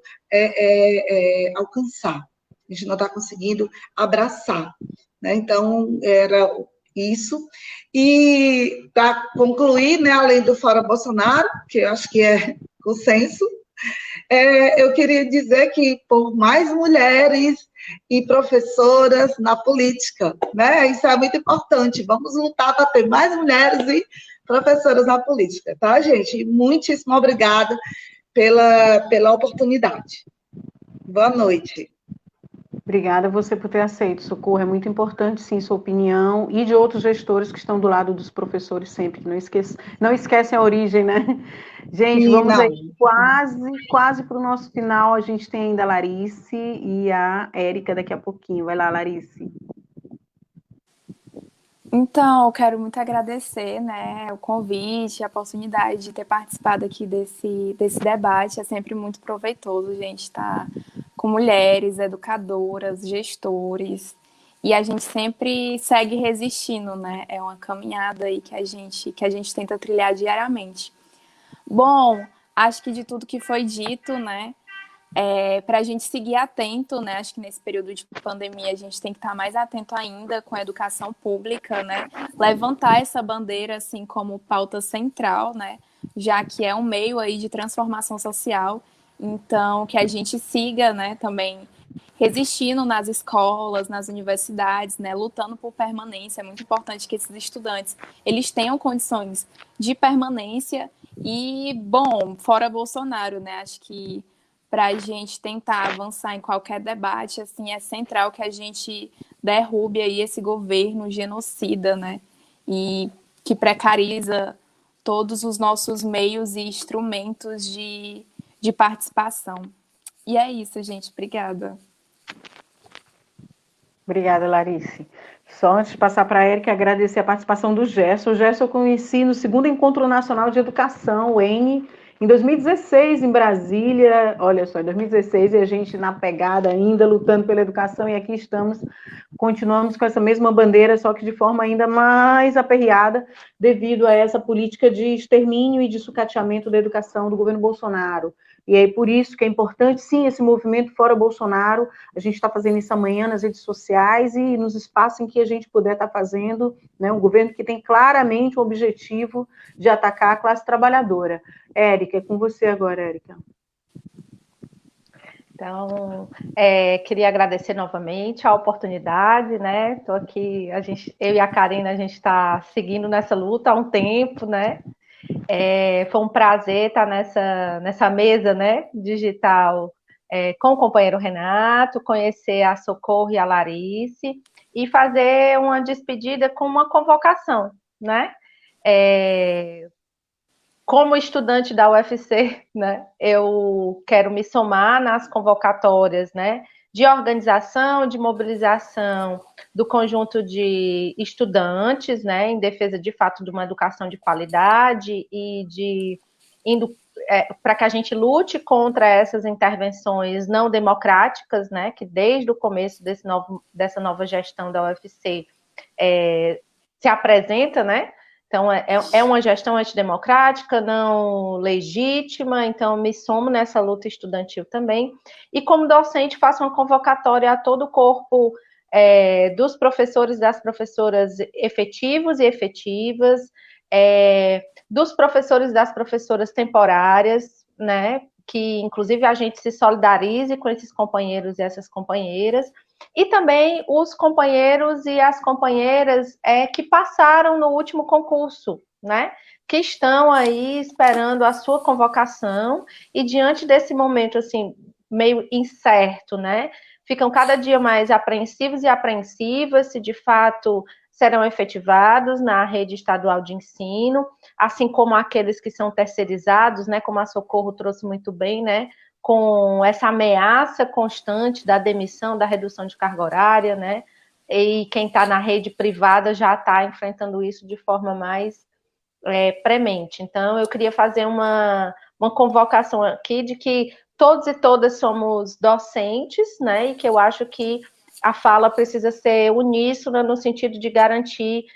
alcançar, a gente não está conseguindo abraçar, né? Então, era isso. E, para concluir, né, além do Fora Bolsonaro, que eu acho que é consenso, eu queria dizer que por mais mulheres e professoras na política, né? Isso é muito importante. Vamos lutar para ter mais mulheres e professoras na política, tá, gente? Muitíssimo obrigada pela oportunidade. Boa noite. Obrigada a você por ter aceito, Socorro. É muito importante, sim, sua opinião, e de outros gestores que estão do lado dos professores sempre, que não esquecem a origem, né? Gente, vamos aí quase para o nosso final. A gente tem ainda a Larice e a Érica daqui a pouquinho. Vai lá, Larice. Então, eu quero muito agradecer, né, o convite, a oportunidade de ter participado aqui desse debate. É sempre muito proveitoso, gente, estar com mulheres, educadoras, gestores, e a gente sempre segue resistindo, né? É uma caminhada aí que a gente tenta trilhar diariamente. Bom, acho que de tudo que foi dito, né, para a gente seguir atento, né? Acho que nesse período de pandemia a gente tem que estar mais atento ainda com a educação pública, né? Levantar essa bandeira assim como pauta central, né? Já que é um meio aí de transformação social. Então, que a gente siga, né? Também resistindo nas escolas, nas universidades, né? Lutando por permanência. É muito importante que esses estudantes eles tenham condições de permanência e, bom, fora Bolsonaro, né? Acho que para a gente tentar avançar em qualquer debate, assim, é central que a gente derrube aí esse governo genocida, né? E que precariza todos os nossos meios e instrumentos de participação. E é isso, gente. Obrigada. Obrigada, Larice. Só antes de passar para a Érica, agradecer a participação do Gerson. O Gerson eu conheci no segundo Encontro Nacional de Educação, o ENE, Em 2016, em Brasília, olha só, em 2016, a gente na pegada ainda, lutando pela educação, e aqui estamos, continuamos com essa mesma bandeira, só que de forma ainda mais aperreada, devido a essa política de extermínio e de sucateamento da educação do governo Bolsonaro. E é por isso que é importante, sim, esse movimento Fora Bolsonaro. A gente está fazendo isso amanhã nas redes sociais e nos espaços em que a gente puder estar fazendo, né, um governo que tem claramente o objetivo de atacar a classe trabalhadora. Érica, é com você agora, Érica. Então, queria agradecer novamente a oportunidade, né? Estou aqui, eu e a Karina, a gente está seguindo nessa luta há um tempo, né? Foi um prazer estar nessa mesa, né, digital, com o companheiro Renato, conhecer a Socorro e a Larice, e fazer uma despedida com uma convocação, né? Como estudante da UFC, né, eu quero me somar nas convocatórias, né, de organização, de mobilização do conjunto de estudantes, né, em defesa, de fato, de uma educação de qualidade e para que a gente lute contra essas intervenções não democráticas, né, que desde o começo dessa nova gestão da UFC se apresenta, né. Então, é uma gestão antidemocrática, não legítima, então me somo nessa luta estudantil também. E como docente, faço uma convocatória a todo o corpo dos professores e das professoras efetivos e efetivas, dos professores e das professoras temporárias, né, que inclusive a gente se solidarize com esses companheiros e essas companheiras, e também os companheiros e as companheiras que passaram no último concurso, né? Que estão aí esperando a sua convocação, e diante desse momento, assim, meio incerto, né? Ficam cada dia mais apreensivos e apreensivas se de fato serão efetivados na rede estadual de ensino, assim como aqueles que são terceirizados, né? Como a Socorro trouxe muito bem, né? Com essa ameaça constante da demissão, da redução de carga horária, né? E quem está na rede privada já está enfrentando isso de forma mais premente. Então, eu queria fazer uma convocação aqui de que todos e todas somos docentes, né? E que eu acho que a fala precisa ser uníssona no sentido de garantir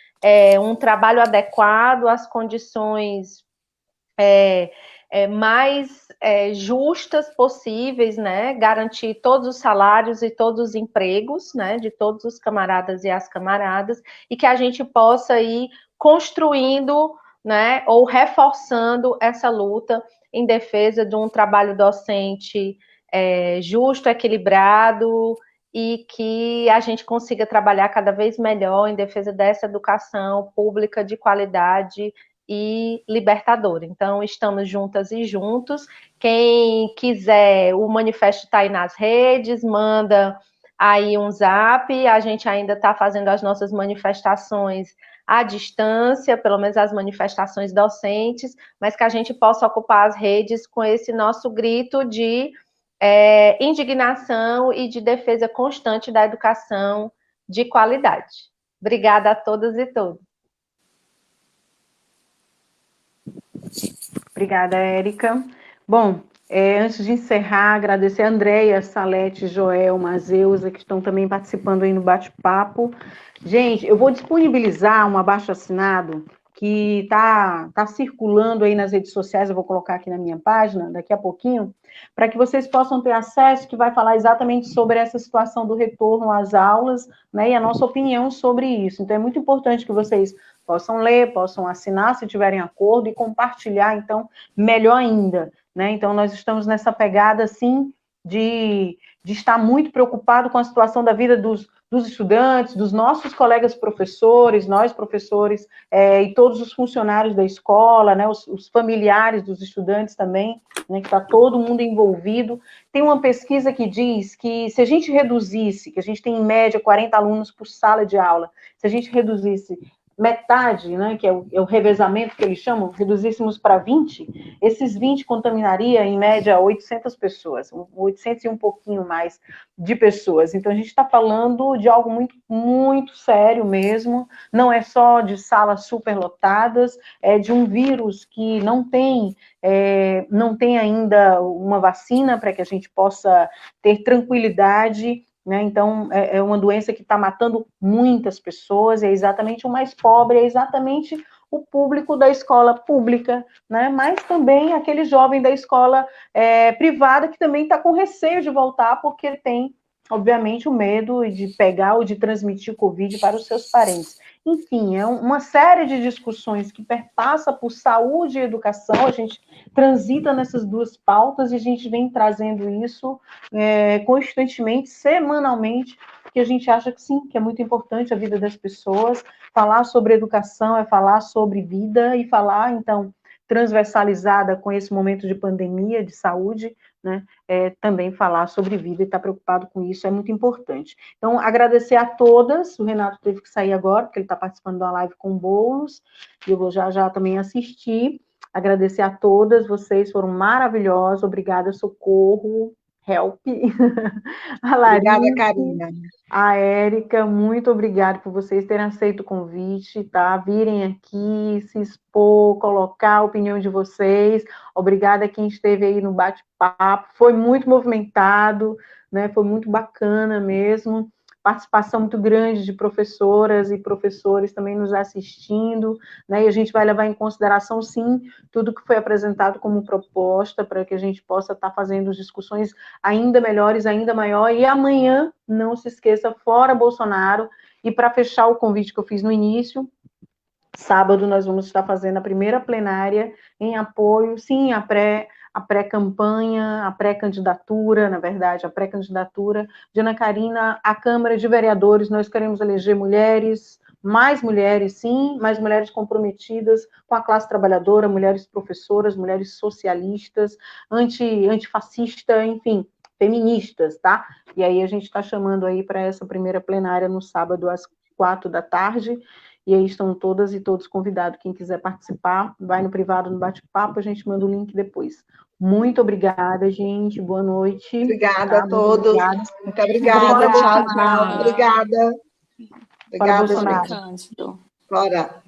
um trabalho adequado às condições mais justas possíveis, né? Garantir todos os salários e todos os empregos, né? De todos os camaradas e as camaradas, e que a gente possa ir construindo, né? Ou reforçando essa luta em defesa de um trabalho docente justo, equilibrado, e que a gente consiga trabalhar cada vez melhor em defesa dessa educação pública de qualidade e libertadora. Então, estamos juntas e juntos. Quem quiser, o manifesto está aí nas redes, manda aí um zap. A gente ainda está fazendo as nossas manifestações à distância, pelo menos as manifestações docentes, mas que a gente possa ocupar as redes com esse nosso grito de indignação e de defesa constante da educação de qualidade. Obrigada a todas e todos. Obrigada, Érica. Bom, antes de encerrar, agradecer a Andréia, Salete, Joel, Mazeusa, que estão também participando aí no bate-papo. Gente, eu vou disponibilizar um abaixo-assinado que está circulando aí nas redes sociais, eu vou colocar aqui na minha página, daqui a pouquinho, para que vocês possam ter acesso, que vai falar exatamente sobre essa situação do retorno às aulas, né, e a nossa opinião sobre isso. Então, é muito importante que vocês possam ler, possam assinar, se tiverem acordo, e compartilhar, então, melhor ainda, né? Então, nós estamos nessa pegada, assim, de estar muito preocupado com a situação da vida dos estudantes, dos nossos colegas professores, nós professores, e todos os funcionários da escola, né, os familiares dos estudantes também, né, que está todo mundo envolvido. Tem uma pesquisa que diz que se a gente reduzisse, que a gente tem em média 40 alunos por sala de aula, se a gente reduzisse metade, né, que é o revezamento que eles chamam, reduzíssemos para 20, esses 20 contaminaria, em média, 800 pessoas, 800 e um pouquinho mais de pessoas. Então, a gente está falando de algo muito, muito sério mesmo, não é só de salas superlotadas, é de um vírus que não tem ainda uma vacina para que a gente possa ter tranquilidade, né? Então, é uma doença que está matando muitas pessoas, é exatamente o mais pobre, é exatamente o público da escola pública, né? Mas também aquele jovem da escola privada que também está com receio de voltar, porque tem, obviamente, o medo de pegar ou de transmitir o Covid para os seus parentes. Enfim, é uma série de discussões que perpassa por saúde e educação, a gente transita nessas duas pautas e a gente vem trazendo isso constantemente, semanalmente, porque a gente acha que sim, que é muito importante a vida das pessoas. Falar sobre educação é falar sobre vida e falar, então, transversalizada com esse momento de pandemia, de saúde, né, também falar sobre vida e estar preocupado com isso é muito importante. Então, agradecer a todas, o Renato teve que sair agora, porque ele está participando de uma live com bolos, e eu vou já também assistir. Agradecer a todas, vocês foram maravilhosos, obrigada, Socorro, Help, a Larissa, Obrigada, Karina. a Érica, muito obrigada por vocês terem aceito o convite, tá? Virem aqui, se expor, colocar a opinião de vocês. Obrigada a quem esteve aí no bate-papo, foi muito movimentado, né? Foi muito bacana mesmo. Participação muito grande de professoras e professores também nos assistindo, né? E a gente vai levar em consideração, sim, tudo que foi apresentado como proposta para que a gente possa estar fazendo discussões ainda melhores, ainda maior. E amanhã, não se esqueça, fora Bolsonaro. E para fechar o convite que eu fiz no início, sábado nós vamos estar fazendo a primeira plenária em apoio, sim, à pré-campanha, a pré-candidatura, na verdade, a pré-candidatura de Ana Karina à Câmara de Vereadores. Nós queremos eleger mulheres, sim, mais mulheres comprometidas com a classe trabalhadora, mulheres professoras, mulheres socialistas, antifascista, enfim, feministas, tá? E aí a gente está chamando aí para essa primeira plenária no sábado às 4 da tarde, e aí estão todas e todos convidados. Quem quiser participar, vai no privado, no bate-papo, a gente manda o link depois. Muito obrigada, gente. Boa noite. Obrigada a todos. Muito obrigada. Fora Tchau, Bolsonaro. tchau. Obrigada. Fora Obrigada, Bolsonaro. gente. Fora.